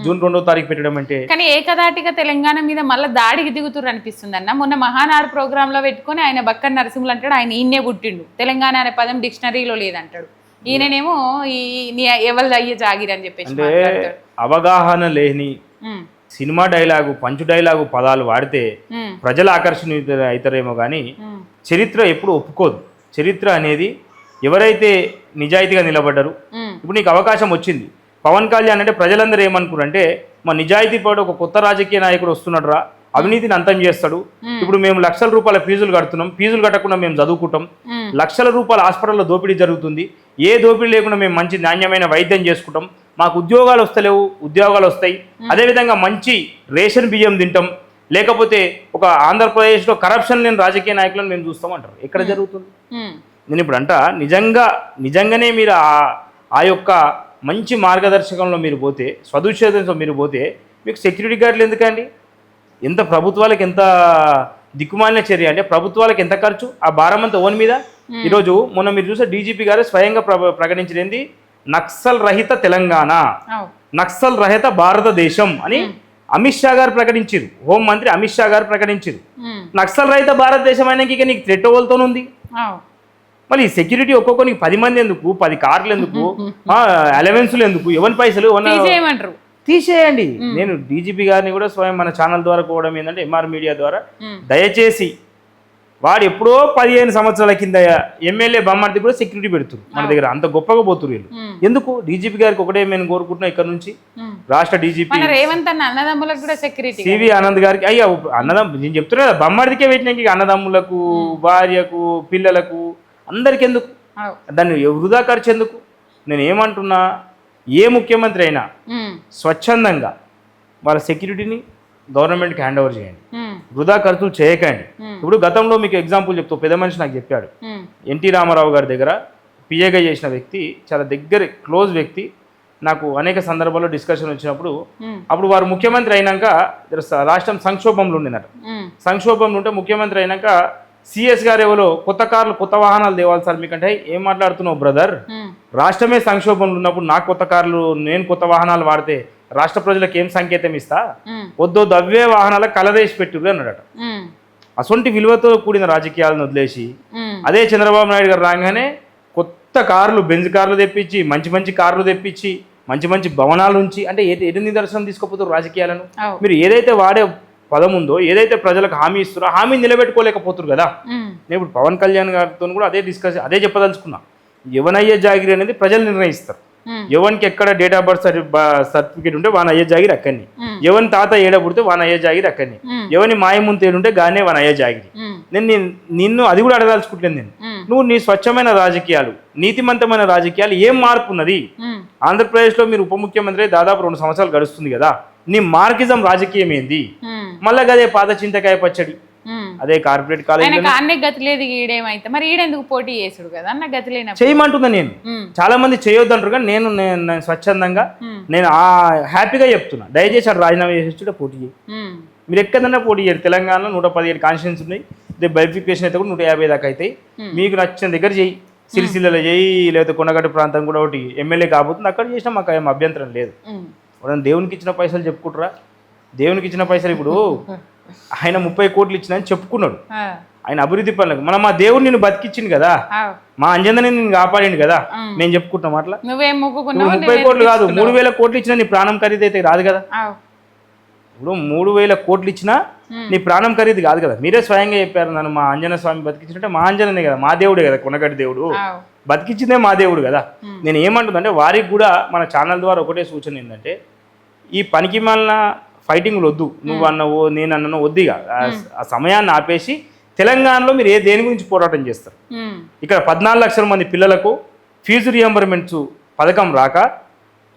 జూన్ 2వ తారీఖు పెట్టడం అంటే. కానీ ఏకదాటిగా తెలంగాణ మీద మళ్ళీ దాడికి దిగుతురు అనిపిస్తుంది అన్న. మొన్న మహానాడు ప్రోగ్రామ్ లో పెట్టుకొని ఆయన బక్కన్ నరసింహులు అంటాడు, ఆయన ఈయనే పుట్టిండు, తెలంగాణ అనే పదం డిక్షనరీలో లేదంటాడు. ఈయననేమో ఎవరు అయ్యే జాగిరి అని చెప్పేసి అవగాహన లేని సినిమా డైలాగు, పంచు డైలాగు పదాలు వాడితే ప్రజల ఆకర్షణ అవుతారేమో కానీ చరిత్ర ఎప్పుడు ఒప్పుకోదు. చరిత్ర అనేది ఎవరైతే నిజాయితీగా నిలబడ్డారు, ఇప్పుడు నీకు అవకాశం వచ్చింది, పవన్ కళ్యాణ్ అంటే ప్రజలందరూ ఏమనుకున్నారంటే మా నిజాయితీ పడి ఒక కొత్త రాజకీయ నాయకుడు వస్తున్నాడు రా, అవినీతిని అంతం చేస్తాడు. ఇప్పుడు మేము లక్షల రూపాయల ఫీజులు కడుతున్నాం, ఫీజులు కట్టకుండా మేము చదువుకుంటాం, లక్షల రూపాయల హాస్పిటల్లో దోపిడీ జరుగుతుంది, ఏ దోపిడీ లేకుండా మేము మంచి నాణ్యమైన వైద్యం చేసుకుంటాం, మాకు ఉద్యోగాలు వస్తలేవు, ఉద్యోగాలు వస్తాయి, అదేవిధంగా మంచి రేషన్ బియ్యం తింటాం, లేకపోతే ఒక ఆంధ్రప్రదేశ్లో కరప్షన్ లేని రాజకీయ నాయకులను మేము చూస్తామంటారు. ఎక్కడ జరుగుతుంది? నేను ఇప్పుడు నిజంగానే మీరు ఆ యొక్క మంచి మార్గదర్శకంలో మీరు పోతే, స్వదుశేతంతో మీరు పోతే మీకు సెక్యూరిటీ గార్డులు ఎందుకండి? ఎంత ప్రభుత్వాలకు ఎంత దిక్కుమాలిన చర్య అంటే ప్రభుత్వాలకు ఎంత ఖర్చు, ఆ భారం అంతా ఓన్ మీద. ఈరోజు మొన్న మీరు చూసే డీజీపీ గారు స్వయంగా ప్రకటించింది నక్సల్ రహిత తెలంగాణ, నక్సల్ రహిత భారతదేశం అని అమిత్ షా గారు ప్రకటించారు, హోంమంత్రి అమిత్ షా గారు ప్రకటించారు. నక్సల్ రహిత భారతదేశం అయినాక ఇక నీకు థ్రెట్ ఓవల్తోనుంది. మళ్ళీ సెక్యూరిటీ ఒక్కొక్కరికి 10 మంది ఎందుకు, 10 కార్లు ఎందుకు, అలవెన్సులు ఎందుకు, ఎవరి పైసలు తీసేయండి. నేను డీజీపీ గారిని కూడా స్వయం మన ఛానల్ ద్వారా కూడా ఏంటంటే ఎంఆర్ మీడియా ద్వారా దయచేసి వాడు ఎప్పుడో 15 సంవత్సరాల కింద ఎమ్మెల్యే బొమ్మడికి కూడా సెక్యూరిటీ పెడుతుంది మన దగ్గర, అంత గొప్పగా పోతున్నారు వీళ్ళు. ఎందుకు డీజీపీ గారికి ఒకటే మేము కోరుకుంటున్నాం ఇక్కడ నుంచి రాష్ట్ర డీజీపీ మన రేవంత్ అన్న అన్నదమ్ములకు కూడా సెక్యూరిటీ సివి ఆనంద్ గారికి, అయ్యా అన్నదమ్ము నేను చెప్తున్నా కదా, బొమ్మడికే పెట్టినాక అన్నదమ్ములకు, భార్యకు, పిల్లలకు అందరికి ఎందుకు దాన్ని వృధా ఖర్చు ఎందుకు? నేను ఏమంటున్నా, ఏ ముఖ్యమంత్రి అయినా స్వచ్ఛందంగా వాళ్ళ సెక్యూరిటీని గవర్నమెంట్కి హ్యాండ్ ఓవర్ చేయండి, వృధా ఖర్చులు చేయకండి. ఇప్పుడు గతంలో మీకు ఎగ్జాంపుల్ చెప్తా, పెద్ద మనిషి నాకు చెప్పాడు, ఎన్టీ రామారావు గారి దగ్గర పిఏగా చేసిన వ్యక్తి, చాలా దగ్గర క్లోజ్ వ్యక్తి. నాకు అనేక సందర్భాల్లో డిస్కషన్ వచ్చినప్పుడు, అప్పుడు వారు ముఖ్యమంత్రి అయినాక రాష్ట్రం సంక్షోభంలో ఉండినట. సంక్షోభంలో ఉంటే ముఖ్యమంత్రి అయినాక సిఎస్ గారు ఎవరో కొత్త కార్లు కొత్త వాహనాలు తేవాలి సార్ మీకంటే, ఏం మాట్లాడుతున్నావు బ్రదర్, రాష్ట్రమే సంక్షోభంలో ఉన్నప్పుడు నాకు కొత్త కార్లు నేను కొత్త వాహనాలు వాడితే రాష్ట్ర ప్రజలకు ఏం సంకేతం ఇస్తా, వద్దు అవే వాహనాలకు కలరేసి పెట్టు అన్నాడట. అసొంటి విలువతో కూడిన రాజకీయాలను వదిలేసి అదే చంద్రబాబు నాయుడు గారు రాగానే కొత్త కార్లు, బెంజ్ కార్లు తెప్పించి, మంచి మంచి కార్లు తెప్పించి, మంచి మంచి భవనాలు ఉంచి, అంటే ఎటు నిదర్శనం తీసుకోపోతారు రాజకీయాలను? మీరు ఏదైతే వాడే పదం ఉందో, ఏదైతే ప్రజలకు హామీ ఇస్తారో హామీ నిలబెట్టుకోలేకపోతారు కదా. నేను ఇప్పుడు పవన్ కళ్యాణ్ గారితో కూడా అదే చెప్పదలుచుకున్నా. ఎవనయ్యే జాగిరి అనేది ప్రజలు నిర్ణయిస్తారు. ఎవరికి ఎక్కడ డేట్ ఆఫ్ బర్త్ సర్టిఫికేట్ ఉంటే వాన అయ్యే జాగిరి అక్కడిని, ఎవరి తాత ఏడ పుడితే వాన అయ్యే జాగిరి అక్కడిని, ఎవరి మాయముంత ఏడుంటే గానే వాన అయ్యే జాగిరి. నిన్ను అది కూడా అడగాల్చుకుంటాను నేను, నువ్వు నీ స్వచ్ఛమైన రాజకీయాలు, నీతిమంతమైన రాజకీయాలు ఏం మార్పు ఉన్నది? ఆంధ్రప్రదేశ్లో మీరు ఉప ముఖ్యమంత్రి దాదాపు 2 సంవత్సరాలు గడుస్తుంది కదా, నీ మార్కిజం రాజకీయం ఏంది? మళ్ళా అదే పాత చింతకాయ పచ్చడి, అదే కార్పొరేట్ కాలేజ్ గతి లేదు ఈడేమైతే మరి ఈడెందుకు పోటీ చేసుడు కదా అన్న, గతి లేన చేయమంటున్నా. నేను చాలా మంది చేయొద్దు అంటారు కానీ నేను స్వచ్ఛందంగా నేను హ్యాపీగా చెప్తున్నా, దయచేసి అటు రాజీనామా చేసి పోటీ చేయి. మీరు ఎక్కడన్నా పోటీ చేయరు. తెలంగాణలో 117 కాన్స్టిట్యూన్స్ ఉన్నాయి, బైఫికేషన్ అయితే కూడా 150 దాకా అవుతాయి. మీకు నచ్చిన దగ్గర చేయి, సిరిసిల్లలో చేయి, లేకపోతే కొండగట్టు ప్రాంతం కూడా ఒకటి ఎమ్మెల్యే కాబోతుంది, అక్కడ చేసినా మాకు ఏం అభ్యంతరం లేదు. దేవునికి ఇచ్చిన పైసలు చెప్పుకుంటారా? దేవునికి ఇచ్చిన పైసలు ఇప్పుడు ఆయన 30 కోట్లు ఇచ్చిన అని చెప్పుకున్నాడు, ఆయన అభివృద్ధి పనులకు. మనం మా దేవుడు నిన్ను బతికిచ్చింది కదా, మా అంజనని నిన్ను కాపాడింది కదా, మేము చెప్పుకుంటాం అట్లా. 30 కోట్లు కాదు, 3000 కోట్లు ఇచ్చినా నీ ప్రాణం ఖరీదు అయితే రాదు కదా. ఇప్పుడు 3000 కోట్లు ఇచ్చినా నీ ప్రాణం ఖరీదు కాదు కదా. మీరే స్వయంగా చెప్పారు, నన్ను మా అంజన స్వామి బతికించినట్టే, మా అంజననే కదా, మా దేవుడే కదా, కొనగడ్డి దేవుడు బతికించిందే మా దేవుడు కదా. నేను ఏమంటుందంటే వారికి కూడా మన ఛానల్ ద్వారా ఒకటే సూచన ఏంటంటే, ఈ పనికి మాలిన ఫైటింగ్లు వద్దు, నువ్వు అన్నవో నేను అన్ననో వద్దుగా, ఆ సమయాన్ని ఆపేసి తెలంగాణలో మీరు దేని గురించి పోరాటం చేస్తారు? ఇక్కడ 14 లక్షల మంది పిల్లలకు ఫీజు రియంబర్మెంట్స్ పథకం రాక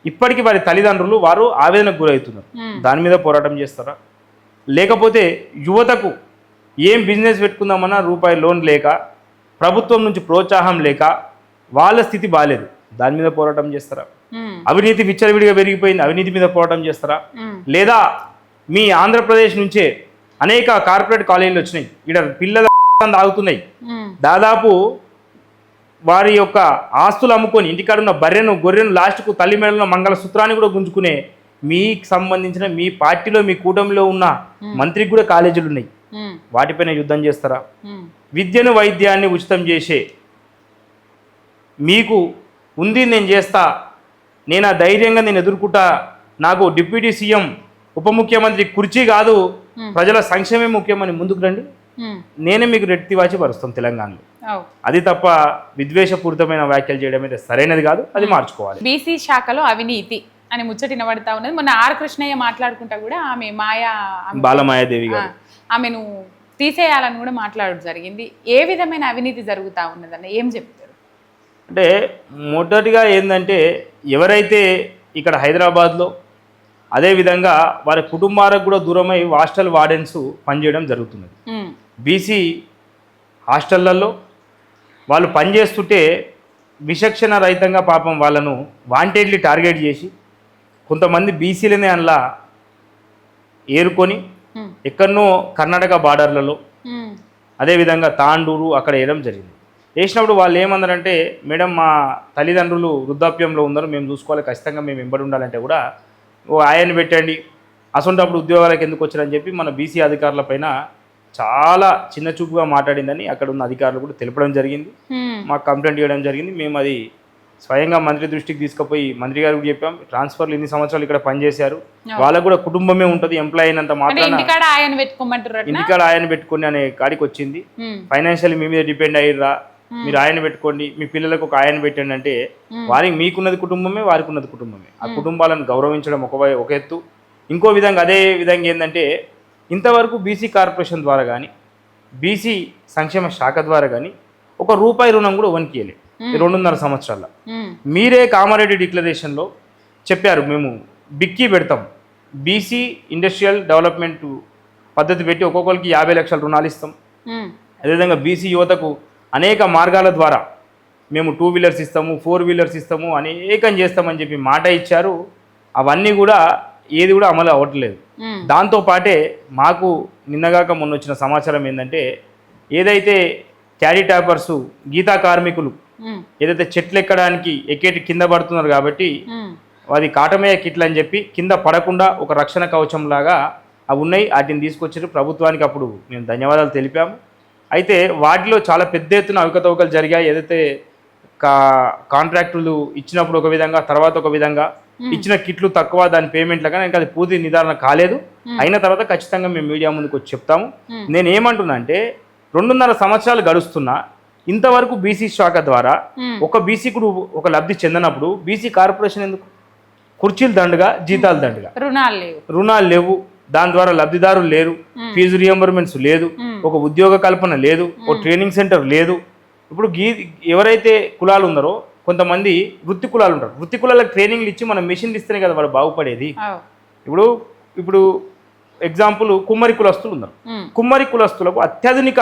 ఇప్పటికీ వారి తల్లిదండ్రులు వారు ఆవేదనకు గురవుతున్నారు. దాని మీద పోరాటం చేస్తారా? లేకపోతే యువతకు ఏం బిజినెస్ పెట్టుకుందామన్నా రూపాయి లోన్ లేక, ప్రభుత్వం నుంచి ప్రోత్సాహం లేక వాళ్ళ స్థితి బాగాలేదు, దాని మీద పోరాటం చేస్తారా? అవినీతి విచ్చలవిడిగా పెరిగిపోయింది, అవినీతి మీద పోరాటం చేస్తారా? లేదా మీ ఆంధ్రప్రదేశ్ నుంచే అనేక కార్పొరేట్ కాలేజీలు వచ్చినాయి, ఇక్కడ పిల్లల ఆగుతున్నాయి, దాదాపు వారి యొక్క ఆస్తులు అమ్ముకొని ఇంటికాడ ఉన్న బర్రెను గొర్రెను లాస్ట్కు తల్లి మెడలో మంగళసూత్రాన్ని కూడా గుంజుకునే మీకు సంబంధించిన మీ పార్టీలో మీ కూటమిలో ఉన్న మంత్రికి కూడా కాలేజీలు ఉన్నాయి, వాటిపైన యుద్ధం చేస్తారా? విద్యను వైద్యాన్ని ఉచితం చేసే మీకు ఉంది, నేను చేస్తా, నేను ఆ ధైర్యంగా నేను ఎదుర్కొంటా, నాకు డిప్యూటీ సీఎం ఉప ముఖ్యమంత్రి కుర్చీ కాదు ప్రజల సంక్షేమే ముఖ్యమని ముందుకు రండి, నేనే మీకు రెట్టి వాచి పరుస్తాం తెలంగాణలో. అది తప్ప విద్వేషపూరితమైన వ్యాఖ్యలు చేయడం అయితే సరైనది కాదు, అది మార్చుకోవాలి. బీసీ శాఖలో అవినీతి అని ముచ్చటి వినబడతా ఉన్నది. మొన్న ఆర్ కృష్ణయ్య మాట్లాడుకుంటా కూడా ఆమె బాలమాయాదేవి గారు ఆమెను తీసేయాలని కూడా మాట్లాడడం జరిగింది. ఏ విధమైన అవినీతి జరుగుతూ ఉన్నదన్న ఏం చెప్తారు? అంటే మొదటిగా ఏంటంటే, ఎవరైతే ఇక్కడ హైదరాబాద్లో అదేవిధంగా వారి కుటుంబాలకు కూడా దూరమై హాస్టల్ వార్డెన్స్ పనిచేయడం జరుగుతున్నది. బీసీ హాస్టళ్లలో వాళ్ళు పనిచేస్తుంటే విచక్షణ రహితంగా పాపం వాళ్ళను వాంటెడ్లీ టార్గెట్ చేసి కొంతమంది బీసీలనే అందులో ఏరుకొని ఎక్కడనో కర్ణాటక బార్డర్లలో అదేవిధంగా తాండూరు అక్కడ వేయడం జరిగింది. వేసినప్పుడు వాళ్ళు ఏమన్నారంటే, మేడం మా తల్లిదండ్రులు వృద్ధాప్యంలో ఉన్నారు, మేము చూసుకోవాలి, ఖచ్చితంగా మేము వెంబడి ఉండాలంటే కూడా ఆయన పెట్టండి, అసొంటప్పుడు ఉద్యోగాలకు ఎందుకు వచ్చారని చెప్పి మన బీసీ అధికారుల పైన చాలా చిన్న చూపుగా మాట్లాడిందని అక్కడ ఉన్న అధికారులు కూడా తెలపడం జరిగింది, మాకు కంప్లైంట్ చేయడం జరిగింది. మేము అది స్వయంగా మంత్రి దృష్టికి తీసుకుపోయి మంత్రి గారికి చెప్పాం. ట్రాన్స్ఫర్లు ఇన్ని సంవత్సరాలు ఇక్కడ పనిచేశారు, వాళ్ళకు కూడా కుటుంబమే ఉంటుంది, ఎంప్లాయ్ అయినంత మాత్రాన ఇంటికాడ ఆయన పెట్టుకోమంటారు, ఇంటికాడ ఆయన పెట్టుకుని అనే కాడికి వచ్చింది. ఫైనాన్షియల్ మీ మీద డిపెండ్ అయ్యిర్రా, మీరు ఆయన పెట్టుకోండి, మీ పిల్లలకు ఒక ఆయన పెట్టండి అంటే వారికి మీకున్నది కుటుంబమే, వారికి ఉన్నది కుటుంబమే. ఆ కుటుంబాలను గౌరవించడం ఒక ఎత్తు. ఇంకో విధంగా అదే విధంగా ఏంటంటే ఇంతవరకు బీసీ కార్పొరేషన్ ద్వారా కానీ బీసీ సంక్షేమ శాఖ ద్వారా కానీ ₹1 రుణం కూడా వనికియలే 2.5 సంవత్సరాల్లో. మీరే కామారెడ్డి డిక్లరేషన్లో చెప్పారు, మేము బిక్కీ పెడతాం, బీసీ ఇండస్ట్రియల్ డెవలప్మెంట్ పద్ధతి పెట్టి ఒక్కొక్కరికి 50 లక్షల రుణాలు ఇస్తాం. అదేవిధంగా బీసీ యువతకు అనేక మార్గాల ద్వారా మేము 2 వీలర్స్ ఇస్తాము, 4 వీలర్స్ ఇస్తాము, అనేకం చేస్తామని చెప్పి మాట ఇచ్చారు. అవన్నీ కూడా ఏది కూడా అమలు అవ్వట్లేదు. దాంతోపాటే మాకు నిన్నగాక మొన్న వచ్చిన సమాచారం ఏంటంటే ఏదైతే క్యారీ ట్యాపర్సు గీతా కార్మికులు ఏదైతే చెట్లు ఎక్కడానికి ఎక్కేటి కింద పడుతున్నారు కాబట్టి అది కాటమయ్య కిట్లు అని చెప్పి కింద పడకుండా ఒక రక్షణ కవచం లాగా అవి ఉన్నాయి. వాటిని తీసుకొచ్చారు ప్రభుత్వానికి. అప్పుడు మేము ధన్యవాదాలు తెలిపాము. అయితే వాటిలో చాలా పెద్ద ఎత్తున అవకతవకలు జరిగాయి. ఏదైతే కాంట్రాక్టులు ఇచ్చినప్పుడు ఒక విధంగా, తర్వాత ఒక విధంగా, ఇచ్చిన కిట్లు తక్కువ, దాని పేమెంట్లుగా ఇంకా అది పూర్తి నిర్ధారణ కాలేదు. అయిన తర్వాత ఖచ్చితంగా మేము మీడియా ముందుకు వచ్చి చెప్తాము. నేను ఏమంటున్నా అంటే 2.5 సంవత్సరాలు గడుస్తున్నా ఇంతవరకు బీసీ శాఖ ద్వారా ఒక బీసీకుడు ఒక లబ్ధి చెందినప్పుడు బీసీ కార్పొరేషన్ ఎందుకు? కుర్చీలు దండుగా, జీతాలు దండుగా, రుణాలు లేవు, దాని ద్వారా లబ్ధిదారులు లేరు, ఫీజు రియంబర్మెంట్స్ లేదు, ఒక ఉద్యోగ కల్పన లేదు, ఒక ట్రైనింగ్ సెంటర్ లేదు. ఇప్పుడు ఎవరైతే కులాలు ఉన్నారో కొంతమంది వృత్తి కులాలు ఉంటారు, వృత్తి కులాలకు ట్రైనింగ్లు ఇచ్చి మనం మిషన్లు ఇస్తేనే కదా వాడు బాగుపడేది. ఇప్పుడు ఎగ్జాంపుల్ కుమ్మరి కులస్తులు ఉన్నారు, కుమ్మరి కులస్తులకు అత్యాధునిక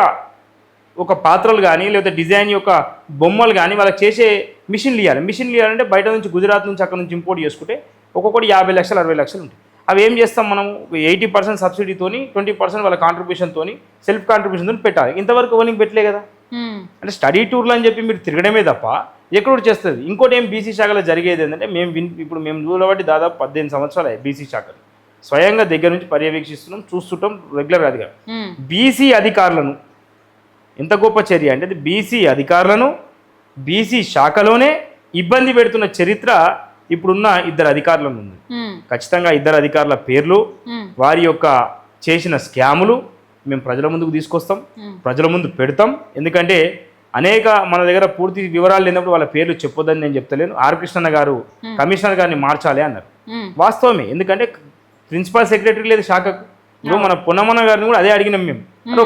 ఒక పాత్రలు కానీ లేకపోతే డిజైన్ యొక్క బొమ్మలు కానీ వాళ్ళకి చేసే మిషన్లు ఇవ్వాలంటే బయట నుంచి గుజరాత్ నుంచి అక్కడ నుంచి ఇంపోర్ట్ చేసుకుంటే ఒక్కొక్కటి 50 లక్షలు 60 లక్షలు ఉంటాయి. అవి ఏం చేస్తాం మనం? 80% సబ్సిడీతోని 20% వాళ్ళ కాంట్రిబ్యూషన్తోని సెల్ఫ్ కాంట్రిబ్యూషన్తో పెట్టాలి. ఇంతవరకు ఓనింగ్ పెట్టలే కదా. అంటే స్టడీ టూర్లు అని చెప్పి మీరు తిరగడమే తప్ప ఎక్కడో చేస్తుంది. ఇంకోటి ఏం బీసీ శాఖలో జరిగేది ఏంటంటే ఇప్పుడు మేము చూడబట్టి దాదాపు 18 సంవత్సరాలు బీసీ శాఖలు స్వయంగా దగ్గర నుంచి పర్యవేక్షిస్తున్నాం, చూస్తుంటాం రెగ్యులర్గా. అదిగా బీసీ అధికారులను ఎంత గొప్ప చర్య అంటే బీసీ అధికారులను బీసీ శాఖలోనే ఇబ్బంది పెడుతున్న చరిత్ర ఇప్పుడున్న 2 అధికారులను ఉంది. ఖచ్చితంగా 2 అధికారుల పేర్లు, వారి యొక్క చేసిన స్కాములు మేము ప్రజల ముందుకు తీసుకొస్తాం, ప్రజల ముందు పెడతాం. ఎందుకంటే అనేక మన దగ్గర పూర్తి వివరాలు లేనప్పుడు వాళ్ళ పేర్లు చెప్పొద్దని నేను చెప్తలేను. ఆర్ కృష్ణన్న గారు కమిషనర్ గారిని మార్చాలి అన్నారు, వాస్తవమే. ఎందుకంటే ప్రిన్సిపల్ సెక్రటరీ లేదు శాఖకు. ఇప్పుడు మన పొన్నమన్న గారిని కూడా అదే అడిగినాం మేము.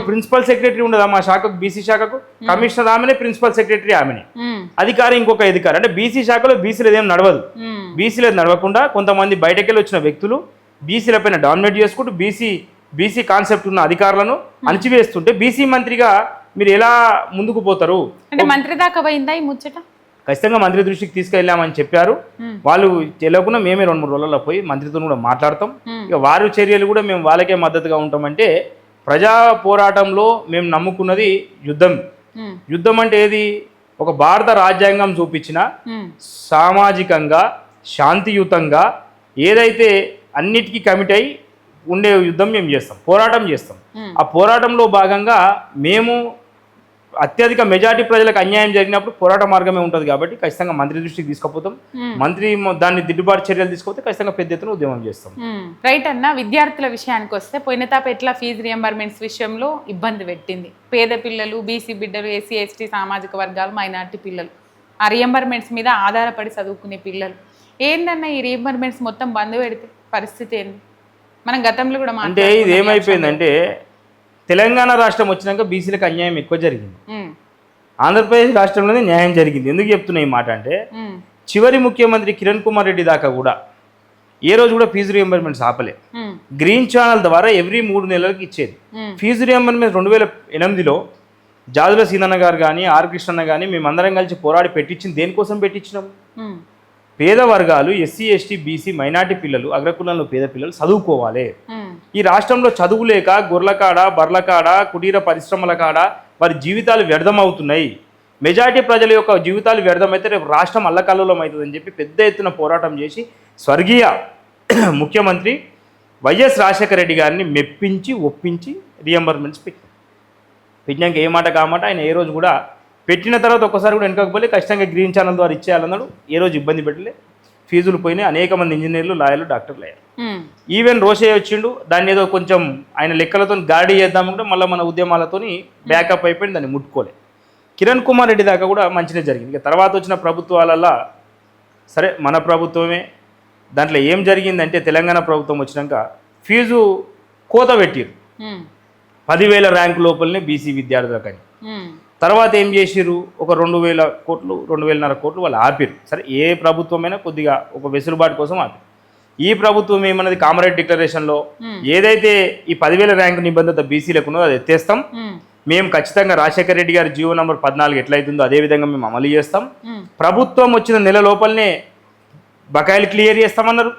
ప్రిన్సిపల్ సెక్రటరీ ఉండదా మా శాఖకు? బీసీ శాఖకు కమిషనర్ ఆమెనే, ప్రిన్సిపల్ సెక్రటరీ ఆమెనే, అధికారి ఇంకొక అధికారి. అంటే బీసీ శాఖలో బీసీలు ఏదేం నడవదు. బీసీలు నడవకుండా కొంతమంది బయటకెళ్ళి వచ్చిన వ్యక్తులు బీసీల పైన డామినేట్ చేసుకుంటూ బీసీ కాన్సెప్ట్ ఉన్న అధికారులను అణచివేస్తుంటే బీసీ మంత్రిగా మీరు ఎలా ముందుకు పోతారు? అంటే మంత్రి దాకా పోయిందా ఈ ముచ్చట? ఖచ్చితంగా మంత్రి దృష్టికి తీసుకెళ్ళామని చెప్పారు. వాళ్ళు తెలియకుండా మేమే 2-3 రోజుల్లో పోయి మంత్రితో కూడా మాట్లాడతాం. ఇక వారి చర్యలు కూడా మేము వాళ్ళకే మద్దతుగా ఉంటామంటే ప్రజా పోరాటంలో మేము నమ్ముకున్నది యుద్ధం అంటే ఏది? ఒక భారత రాజ్యాంగం చూపించిన సామాజికంగా శాంతియుతంగా ఏదైతే అన్నిటికీ కమిట్ అయి ఉండే యుద్ధం మేము చేస్తాం, పోరాటం చేస్తాం. ఆ పోరాటంలో భాగంగా మేము అత్యధిక మెజారిటీ ప్రజలకు అన్యాయం జరిగినప్పుడు పోరాట మార్గమే ఉంటుంది కాబట్టి ఖచ్చితంగా మంత్రి దృష్టికి తీసుకుపోతాం. మంత్రి దాన్ని దిద్దుబాటు చర్యలు తీసుకపోతే ఖచ్చితంగా పెద్ద ఎత్తున ఉద్యమం చేస్తాం. రైట్ అన్న. విద్యార్థుల విషయానికి వస్తే పోయిన తాప ఎట్లా ఫీజు రియంబర్మెంట్స్ విషయంలో ఇబ్బంది పెట్టింది. పేద పిల్లలు, బీసీ బిడ్డలు, ఎస్సీ ఎస్టీ సామాజిక వర్గాలు, మైనార్టీ పిల్లలు ఆ రియంబర్మెంట్స్ మీద ఆధారపడి చదువుకునే పిల్లలు ఏందన్న ఈ రియంబర్మెంట్స్ మొత్తం బంద్ పెడితే పరిస్థితి ఏంది? మనం గతంలో కూడా అంటే ఇది ఏమైపోయిందంటే తెలంగాణ రాష్ట్రం వచ్చినాక బీసీలకు అన్యాయం ఎక్కువ జరిగింది, ఆంధ్రప్రదేశ్ రాష్ట్రంలోనే న్యాయం జరిగింది. ఎందుకు చెప్తున్నా ఈ మాట అంటే చివరి ముఖ్యమంత్రి కిరణ్ కుమార్ రెడ్డి దాకా కూడా ఏ రోజు కూడా ఫీజు రియంబర్మెంట్స్ ఆపలే. గ్రీన్ ఛానల్ ద్వారా ఎవ్రీ 3 నెలలకు ఇచ్చేది. ఫీజు రియంబర్మెంట్ 2008లో జాజుల సీనన్న గారు కానీ ఆర్ కృష్ణన్న కానీ మేమందరం కలిసి పోరాడి పెట్టించింది. దేనికోసం పెట్టించినాం? పేద వర్గాలు, ఎస్సీ ఎస్టీ బీసీ మైనార్టీ పిల్లలు, అగ్రకులంలో పేద పిల్లలు చదువుకోవాలి. ఈ రాష్ట్రంలో చదువు లేక గొర్రెల బర్ల కుటీర పరిశ్రమల వారి జీవితాలు వ్యర్థమవుతున్నాయి. మెజారిటీ ప్రజల యొక్క జీవితాలు వ్యర్థమైతే రేపు రాష్ట్రం అల్లకల్లోలం అవుతుందని చెప్పి పెద్ద ఎత్తున పోరాటం చేసి స్వర్గీయ ముఖ్యమంత్రి వైఎస్ రాజశేఖర రెడ్డి గారిని మెప్పించి ఒప్పించి రియంబర్మెంట్స్ పెట్టినాక ఏ మాట కామాట ఆయన ఏ రోజు కూడా పెట్టిన తర్వాత ఒక్కసారి కూడా వెనకపోలే, ఖచ్చితంగా గ్రీన్ ఛానల్ ద్వారా ఇచ్చేయాలన్నాడు. ఏ రోజు ఇబ్బంది పెట్టలే, ఫీజులు పోయినాయి, అనేక మంది ఇంజనీర్లు, లాయర్లు, డాక్టర్లు అయ్యారు. ఈవెన్ రోషయ్య వచ్చిండు, దాన్ని ఏదో కొంచెం ఆయన లెక్కలతో గాడి చేద్దామంటే మళ్ళీ మన ఉద్యమాలతోని బ్యాకప్ అయిపోయింది, దాన్ని ముట్టుకోలే. కిరణ్ కుమార్ రెడ్డి దాకా కూడా మంచిగా జరిగింది. ఇక తర్వాత వచ్చిన ప్రభుత్వాలల్లో సరే మన ప్రభుత్వమే, దాంట్లో ఏం జరిగిందంటే తెలంగాణ ప్రభుత్వం వచ్చినాక ఫీజు కోత పెట్టిరు 10,000 ర్యాంకు లోపలనే బీసీ విద్యార్థులకని. తర్వాత ఏం చేసిర్రు, ఒక 2,000 కోట్లు 2,500 కోట్లు వాళ్ళు ఆపిరు. సరే ఏ ప్రభుత్వమైనా కొద్దిగా ఒక వెసులుబాటు కోసం ఆపిరు. ఈ ప్రభుత్వం ఏమన్నది కామారెడ్డి డిక్లరేషన్లో ఏదైతే ఈ 10,000 ర్యాంకు నిబంధన బీసీలకు ఉన్నదో అది ఎత్తేస్తాం, మేము ఖచ్చితంగా రాజశేఖర రెడ్డి గారి జీవో నంబర్ 14 ఎట్లయితుందో అదేవిధంగా మేము అమలు చేస్తాం, ప్రభుత్వం వచ్చిన నెల లోపలనే బకాయిలు క్లియర్ చేస్తామన్నారు.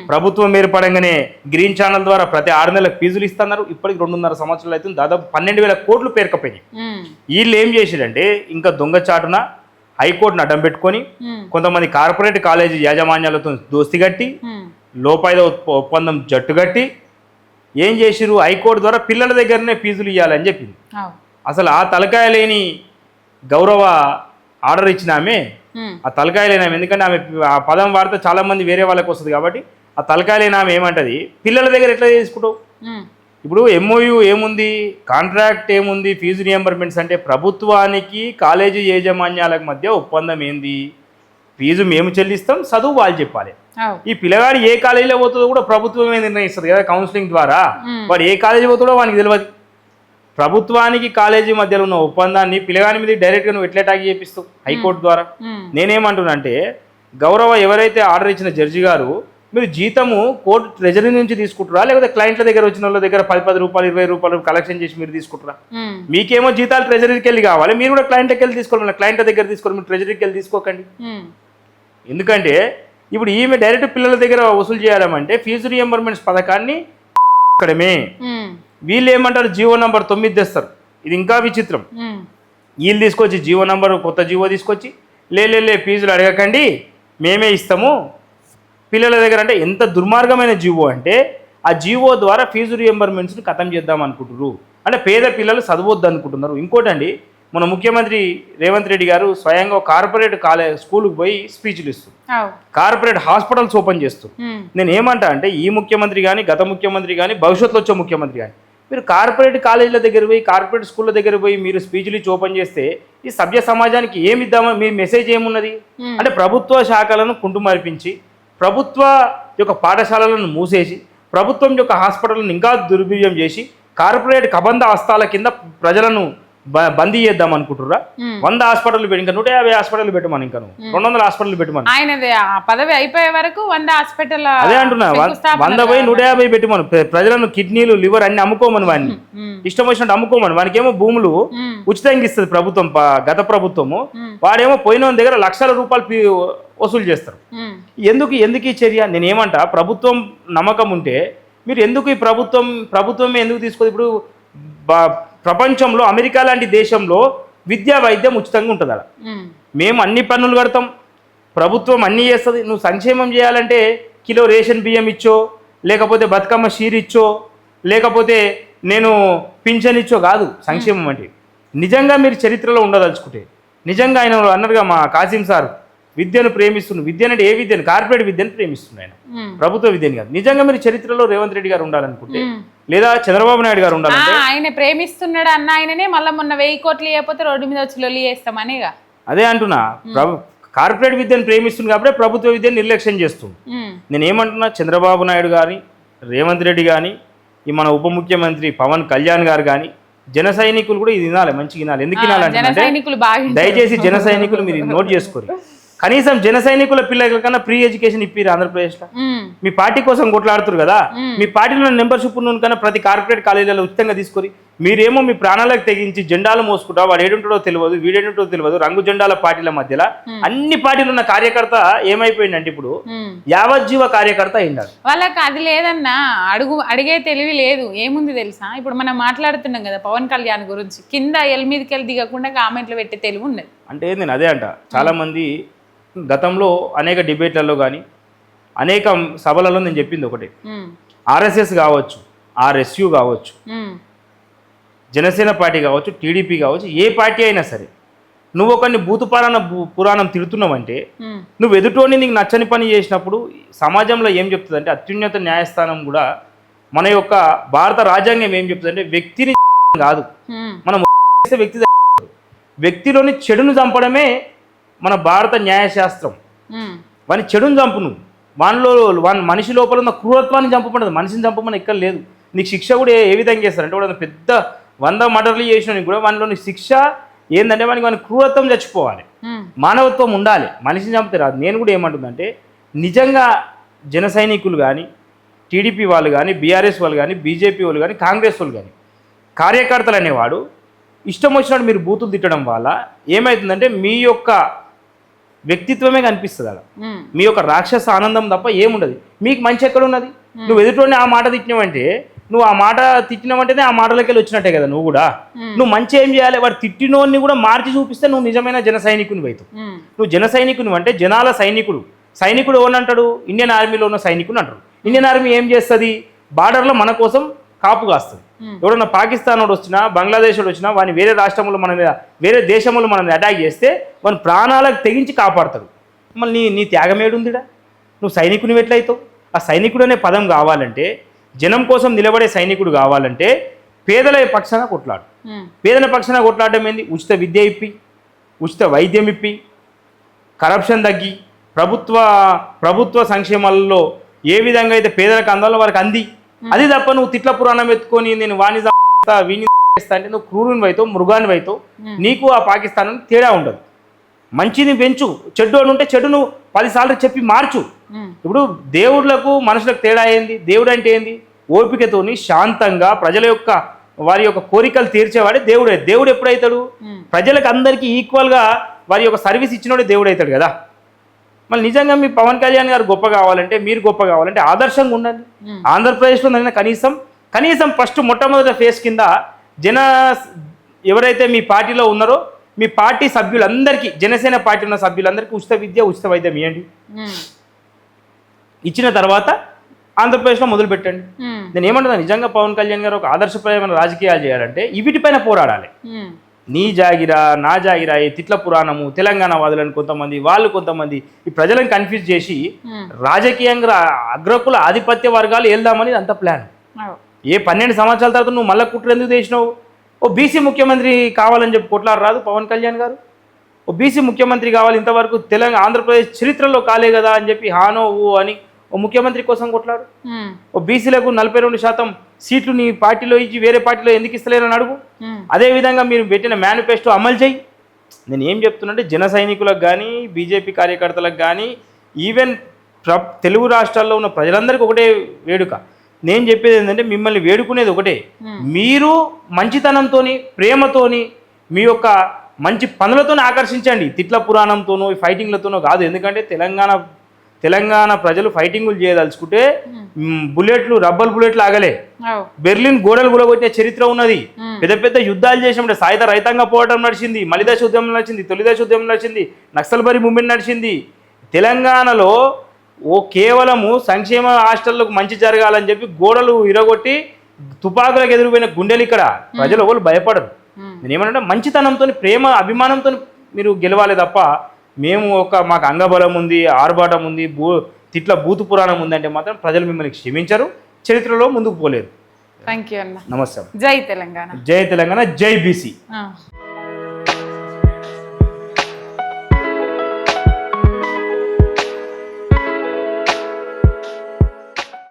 ప్రభుత్వం ఏర్పడంగానే గ్రీన్ ఛానల్ ద్వారా ప్రతి 6 నెలలకు ఫీజులు ఇస్తున్నారు. ఇప్పటికి 2.5 సంవత్సరాలు అవుతుంది, దాదాపు 12,000 కోట్లు పేరుకపోయినాయి. వీళ్ళు ఏం చేసిరంటే ఇంకా దొంగచాటున హైకోర్టును అడ్డం పెట్టుకొని కొంతమంది కార్పొరేట్ కాలేజీ యాజమాన్యాలతో దోస్తి కట్టి లోపాయిద ఒప్పందం జట్టు కట్టి ఏం చేసిరు, హైకోర్టు ద్వారా పిల్లల దగ్గరనే ఫీజులు ఇవ్వాలని చెప్పింది. అసలు ఆ తలకాయ లేని గౌరవ ఆర్డర్ ఇచ్చిన ఆమె, ఆ తలకాయ లేని ఆమె, ఎందుకంటే ఆమె ఆ పదం వాడితే చాలా మంది వేరే వాళ్ళకి వస్తుంది కాబట్టి ఆ తలకాయ లేని ఆమె ఏమంటది, పిల్లల దగ్గర ఎట్లా చేసుకుంటావు? ఇప్పుడు ఎంఓయూ ఏముంది, కాంట్రాక్ట్ ఏముంది, ఫీజు రియంబర్మెంట్స్ అంటే ప్రభుత్వానికి కాలేజీ యాజమాన్యాలకు మధ్య ఒప్పందం ఏంది, ఫీజు మేము చెల్లిస్తాం, చదువు వాళ్ళు చెప్పాలి. ఈ పిల్లగాడు ఏ కాలేజీలో పోతుందో కూడా ప్రభుత్వమే నిర్ణయిస్తుంది కదా కౌన్సిలింగ్ ద్వారా. వాడు ఏ కాలేజీ పోతాడో వానికి తెలియదు. ప్రభుత్వానికి కాలేజీ మధ్యలో ఉన్న ఒప్పందాన్ని పిల్లగాని మీద డైరెక్ట్గా నువ్వు ఎట్లా అటాక్ చేపిస్తావు హైకోర్టు ద్వారా? నేనేమంటున్నా అంటే గౌరవ ఎవరైతే ఆర్డర్ ఇచ్చిన జడ్జి గారు, మీరు జీతము కోర్టు ట్రెజరీ నుంచి తీసుకుంటారా లేకపోతే క్లయింట్ల దగ్గర వచ్చిన వాళ్ళ దగ్గర 10 రూపాయలు 20 రూపాయలు కలెక్షన్ చేసి మీరు తీసుకుంటారా? మీకేమో జీతాలు ట్రెజరీకి వెళ్ళి కావాలి, మీరు కూడా క్లయింట్కి వెళ్ళి తీసుకోవాలి. క్లయింట్ల దగ్గర తీసుకోవాలి, మీరు ట్రెజరీకి వెళ్ళి తీసుకోకండి. ఎందుకంటే ఇప్పుడు ఈమె డైరెక్ట్ పిల్లల దగ్గర వసూలు చేయాలంటే ఫీజు రియంబర్మెంట్స్ పథకాన్ని అక్కడమే. వీళ్ళు ఏమంటారు, జీవో నంబర్ 9 తెస్తారు. ఇది ఇంకా విచిత్రం. వీళ్ళు తీసుకొచ్చి జీవో నంబర్ కొత్త జీవో తీసుకొచ్చి లే ఫీజులు అడగకండి మేమే ఇస్తాము పిల్లల దగ్గర. అంటే ఎంత దుర్మార్గమైన జీవో అంటే ఆ జీవో ద్వారా ఫీజు రియంబర్మెంట్స్ని ఖతం చేద్దాం అనుకుంటున్నారు. అంటే పేద పిల్లలు చదవద్దు అనుకుంటున్నారు. ఇంకోటండి, మన ముఖ్యమంత్రి రేవంత్ రెడ్డి గారు స్వయంగా కార్పొరేట్ స్కూల్కి పోయి స్పీచ్లు ఇస్తూ కార్పొరేట్ హాస్పిటల్స్ ఓపెన్ చేస్తూ, నేను ఏమంటా అంటే ఈ ముఖ్యమంత్రి కానీ గత ముఖ్యమంత్రి కానీ భవిష్యత్తులో వచ్చే ముఖ్యమంత్రి కానీ మీరు కార్పొరేట్ కాలేజీల దగ్గర పోయి కార్పొరేట్ స్కూళ్ళ దగ్గర పోయి మీరు స్పీచ్లు ఇచ్చి ఓపెన్ చేస్తే ఈ సభ్య సమాజానికి ఏమి ఇద్దామో మీ మెసేజ్ ఏమున్నది? అంటే ప్రభుత్వ శాఖలను కుంటుమరిపించి ప్రభుత్వ యొక్క పాఠశాలలను మూసేసి ప్రభుత్వం యొక్క హాస్పిటల్ను ఇంకా దుర్వినియోగం చేసి కార్పొరేట్ కబంధ హస్తాల కింద ప్రజలను బందీ చేద్దాం అనుకుంటురా? 100 హాస్పిటల్ పెట్టి ఇంకా 150 హాస్పిటల్ పెట్టమని, ఇంకా 200 హాస్పిటల్ పెట్టమని. ఆయన పదవి అయిపోయే వరకు 100 హాస్పిటల్ అదే అంటున్నా, 100 పోయి 150 పెట్టమని. ప్రజలను కిడ్నీలు లివర్ అన్ని అమ్ముకోమని, వాడిని ఇష్టం వచ్చినట్టు అమ్ముకోమని. వానికేమో భూములు ఉచితంగా ఇస్తుంది ప్రభుత్వం, గత ప్రభుత్వము. వాడేమో పోయిన దగ్గర లక్షల రూపాయలు వసూలు చేస్తారు. ఎందుకు ఈ చర్య? నేనేమంటా, ప్రభుత్వం నమ్మకం ఉంటే మీరు ఎందుకు ఈ ప్రభుత్వమే ఎందుకు తీసుకోదు? ఇప్పుడు ప్రపంచంలో అమెరికా లాంటి దేశంలో విద్యా వైద్యం ఉచితంగా ఉంటుంది. అలా మేము అన్ని పన్నులు కడతాం, ప్రభుత్వం అన్నీ చేస్తుంది. నువ్వు సంక్షేమం చేయాలంటే కిలో రేషన్ బియ్యం ఇచ్చో, లేకపోతే బతుకమ్మ షీర్ ఇచ్చో, లేకపోతే నేను పింఛన్ ఇచ్చో కాదు సంక్షేమం అంటే. నిజంగా మీరు చరిత్రలో ఉండదలుచుకుంటే, నిజంగా ఆయన అన్నారుగా మా కాసిం సార్, విద్యను ప్రేమిస్తున్నారు. విద్యను అంటే ఏ విద్యను? కార్పొరేట్ విద్యను ప్రేమిస్తున్నారు ఆయన, ప్రభుత్వ విద్యను కాదు. నిజంగా మీరు చరిత్రలో రేవంత్ రెడ్డి గారు ఉండాలనుకుంటే, లేదా చంద్రబాబు నాయుడు గారు ఉండాలంటే, ఆయన ప్రేమిస్తున్నాడు అన్న ఆయననే మళ్ళీ మొన్న 1000 కోట్లు ఇవ్వకపోతే రోడ్డు మీద వచ్చి లొల్లి చేస్తామనేగా. అదే అంటున్నా, కార్పొరేట్ విద్యను ప్రేమిస్తుంది కాబట్టి ప్రభుత్వ విద్యను నిర్లక్ష్యం చేస్తుంది. నేను ఏమంటున్నా, చంద్రబాబు నాయుడు కానీ రేవంత్ రెడ్డి కానీ ఈ మన ఉప ముఖ్యమంత్రి పవన్ కళ్యాణ్ గారు కానీ జన సైనికులు కూడా ఇది వినాలి, మంచిగా వినాలి. ఎందుకు వినాలంటే దయచేసి జన సైనికులు మీరు నోట్ చేసుకోరు. కనీసం జన సైనికుల పిల్లల కన్నా ఫ్రీ ఎడ్యుకేషన్ ఇప్పిరు ఆంధ్రప్రదేశ్లో. మీ పార్టీ కోసం కొట్లాడుతారు కదా, మీ పార్టీలో మెంబర్షిప్ ఉన్న కన్నా ప్రతి కార్పొరేట్ కాలేజీలలో ఉచితంగా తీసుకొని మీరేమో మీ ప్రాణాలకు తెగించి జెండాలు మోసుకుంటా, వాడు ఏడుంటాడో తెలియదు వీడేంటో తెలియదు, రంగు జెండాల పార్టీల మధ్యలో అన్ని పార్టీలు ఉన్న కార్యకర్త ఏమైపోయిందంటే ఇప్పుడు యావజ్జీవ కార్యకర్త అయిండాడు. వాళ్ళకి అది లేదన్నా, అడిగే తెలివి లేదు. ఏముంది తెలుసా, ఇప్పుడు మనం మాట్లాడుతున్నాం కదా పవన్ కళ్యాణ్ గురించి, కింద మీదకి వెళ్ళి దిగకుండా కామెంట్లు పెట్టే తెలివి ఉన్నది. అంటే నేను అదే అంట, చాలామంది గతంలో అనేక డిబేట్లలో కానీ అనేక సభలలో నేను చెప్పింది ఒకటే, ఆర్ఎస్ఎస్ కావచ్చు, ఆర్ఎస్యు కావచ్చు, జనసేన పార్టీ కావచ్చు, టీడీపీ కావచ్చు, ఏ పార్టీ అయినా సరే నువ్వు ఒకరిని పురాణం తిడుతున్నావంటే ఉమ్, నువ్వు ఎదుటోని నీకు నచ్చని పని చేసినప్పుడు సమాజంలో ఏం చెప్తుందంటే అత్యున్నత న్యాయస్థానం కూడా మన యొక్క భారత రాజ్యాంగం ఏం చెప్తుందంటే వ్యక్తిని కాదు ఉమ్, మనం చేసే వ్యక్తిలోని చెడును చంపడమే మన భారత న్యాయశాస్త్రం. ఉమ్, వాని చెడును చంపు నువ్వు, వాని మనిషి లోపల ఉన్న క్రూరత్వాన్ని చంపబడదు, మనిషిని చంపమని ఎక్కడ లేదు. నీకు శిక్ష కూడా ఏ విధంగా చేస్తారంటే కూడా పెద్ద 100 మర్డర్లు చేసిన కూడా వానిలోని శిక్ష ఏంటంటే వాని క్రూరత్వం చచ్చిపోవాలి, ఉమ్, మానవత్వం ఉండాలి. మనిషిని చంపితే రాదు. నేను కూడా ఏమంటుందంటే నిజంగా జన సైనికులు కానీ, టీడీపీ వాళ్ళు కానీ, బీఆర్ఎస్ వాళ్ళు కానీ, బీజేపీ వాళ్ళు కానీ, కాంగ్రెస్ వాళ్ళు కానీ, కార్యకర్తలు అనేవాడు ఇష్టం వచ్చినట్టు మీరు బూతులు తిట్టడం వల్ల ఏమవుతుందంటే మీ యొక్క వ్యక్తిత్వమే కనిపిస్తుంది అలా, ఉమ్, మీ యొక్క రాక్షస ఆనందం తప్ప ఏముండదు. మీకు మంచి ఎక్కడ ఉన్నది? నువ్వు ఎదుటోని ఆ మాట తిట్టినావంటే నువ్వు ఆ మాట తిట్టినావంటేనే ఆ మాటలకి వెళ్ళి వచ్చినట్టే కదా. నువ్వు కూడా నువ్వు మంచి ఏం చేయాలి? వాడు తిట్టినోన్ని కూడా మార్చి చూపిస్తే నువ్వు నిజమైన జన సైనికుని అవుతావు. ఉమ్, నువ్వు జన సైనికుని అంటే జనాల సైనికుడు. సైనికుడు ఎవరంటాడు? ఇండియన్ ఆర్మీలో ఉన్న సైనికుని అంటారు. ఇండియన్ ఆర్మీ ఏం చేస్తుంది? బార్డర్లో మన కోసం కాపు కాస్తుంది. ఎవడన్నా పాకిస్తాన్ వాడు వచ్చినా, బంగ్లాదేశ్ వాడు వచ్చినా, వాని వేరే రాష్ట్రంలో మన మీద, వేరే దేశంలో మన మీద అటాక్ చేస్తే వాని ప్రాణాలకు తెగించి కాపాడతాడు. మళ్ళీ నీ త్యాగం ఏడుందిడా? నువ్వు సైనికుని ఎట్లయితావు? ఆ సైనికుడు అనే పదం కావాలంటే, జనం కోసం నిలబడే సైనికుడు కావాలంటే పేదల పక్షాన కొట్లాడు. ఉమ్, పేదల పక్షాన కొట్లాడడం ఏంది? ఉచిత విద్య ఇప్పి, ఉచిత వైద్యం ఇప్పి, కరప్షన్ తగ్గి, ప్రభుత్వ సంక్షేమాలలో ఏ విధంగా అయితే పేదలకు అందాలో వారికి అంది. అది తప్ప నువ్వు తిట్ల పురాణం ఎత్తుకొని నేను వాణి వీణి అంటే నువ్వు క్రూరుని అవుతావు, మృగాన్ని అవుతావు. నీకు ఆ పాకిస్తాన్ తేడా ఉండదు. మంచిని పెంచు, చెడ్డు ఉంటే చెడును 10 సార్లు చెప్పి మార్చు. ఇప్పుడు దేవుళ్ళకు మనుషులకు తేడా ఏంది? దేవుడు అంటే ఏంది? ఓపికతోని శాంతంగా ప్రజల యొక్క వారి యొక్క కోరికలు తీర్చేవాడే దేవుడే. దేవుడు ఎప్పుడైతాడు? ప్రజలకు అందరికీ ఈక్వల్గా వారి యొక్క సర్వీస్ ఇచ్చినోడే దేవుడు అవుతాడు కదా. మళ్ళీ నిజంగా మీ పవన్ కళ్యాణ్ గారు గొప్ప కావాలంటే, మీరు గొప్ప కావాలంటే ఆదర్శంగా ఉండండి. ఆంధ్రప్రదేశ్లో కనీసం ఫస్ట్ మొట్టమొదటి ఫేస్ కింద ఎవరైతే మీ పార్టీలో ఉన్నారో మీ పార్టీ సభ్యులందరికీ, జనసేన పార్టీ ఉన్న సభ్యులందరికీ ఉచిత విద్య, ఉచిత వైద్యం ఇవ్వండి. ఇచ్చిన తర్వాత ఆంధ్రప్రదేశ్లో మొదలు పెట్టండి. నేను ఏమంటున్నాను, నిజంగా పవన్ కళ్యాణ్ గారు ఒక ఆదర్శప్రాయమైన రాజకీయాలు చేయాలంటే వీటిపైన పోరాడాలి. నీ జాగిరా, నా జాగిరా, ఈ తిట్ల పురాణము, తెలంగాణ వాదులను కొంతమంది ఈ ప్రజలను కన్ఫ్యూజ్ చేసి రాజకీయంగా అగ్రకుల ఆధిపత్య వర్గాలు వెళ్దామని అంత ప్లాన్. ఏ 12 సంవత్సరాల తర్వాత నువ్వు మళ్ళీ కుట్ర ఎందుకు చేసినావు? ఓ బీసీ ముఖ్యమంత్రి కావాలని చెప్పి కొట్లాడు రాదు పవన్ కళ్యాణ్ గారు? ఓ బీసీ ముఖ్యమంత్రి కావాలి, ఇంతవరకు ఆంధ్రప్రదేశ్ చరిత్రలో కాలే కదా అని చెప్పి హానో ఓ అని ఓ ముఖ్యమంత్రి కోసం కొట్లాడు. ఓ బీసీలకు 42% సీట్లు నీ పార్టీలో ఇచ్చి వేరే పార్టీలో ఎందుకు ఇస్తలేరని అడుగు. అదేవిధంగా మీరు పెట్టిన మేనిఫెస్టో అమలు చేయి. నేను ఏం చెప్తున్నంటే జన సైనికులకు కానీ, బీజేపీ కార్యకర్తలకు కానీ, ఈవెన్ తెలుగు రాష్ట్రాల్లో ఉన్న ప్రజలందరికీ ఒకటే వేడుక. నేను చెప్పేది ఏంటంటే మిమ్మల్ని వేడుకునేది ఒకటే, మీరు మంచితనంతోని, ప్రేమతోని, మీ యొక్క మంచి పనులతోనే ఆకర్షించండి. తిట్ల పురాణంతోనో ఫైటింగ్లతోనో కాదు. ఎందుకంటే తెలంగాణ ప్రజలు ఫైటింగులు చేయదలుచుకుంటే రబ్బర్ బుల్లెట్లు ఆగలే. బెర్లిన్ గోడలు గులగొట్టిన చరిత్ర ఉన్నది. పెద్ద పెద్ద యుద్ధాలు చేసినప్పుడు సాయుధ రైతాంగ పోరాటం నడిచింది, మలిదశ ఉద్యమం నడిచింది, తొలిదశ ఉద్యమం నడిచింది, నక్సల్బరీ మూవ్మెంట్ నడిచింది. తెలంగాణలో కేవలము సంక్షేమ హాస్టళ్లకు మంచి జరగాలని చెప్పి గోడలు ఇరగొట్టి తుపాకులకు ఎదురుపోయిన గుండెలు ఇక్కడ ప్రజలు ఎవరు భయపడరు. నేనేమంటే మంచితనంతో, ప్రేమ అభిమానంతో మీరు గెలవాలి తప్ప మాకు అంగబలం ఉంది, ఆర్భాటం ఉంది, తిట్ల బూతు పురాణం ఉంది అంటే మాత్రం ప్రజలు మిమ్మల్ని క్షమించరు, చరిత్రలో ముందుకు పోలేరు. థ్యాంక్ యూ అన్న. నమస్తే. జై తెలంగాణ. జై తెలంగాణ, జై బీసీ.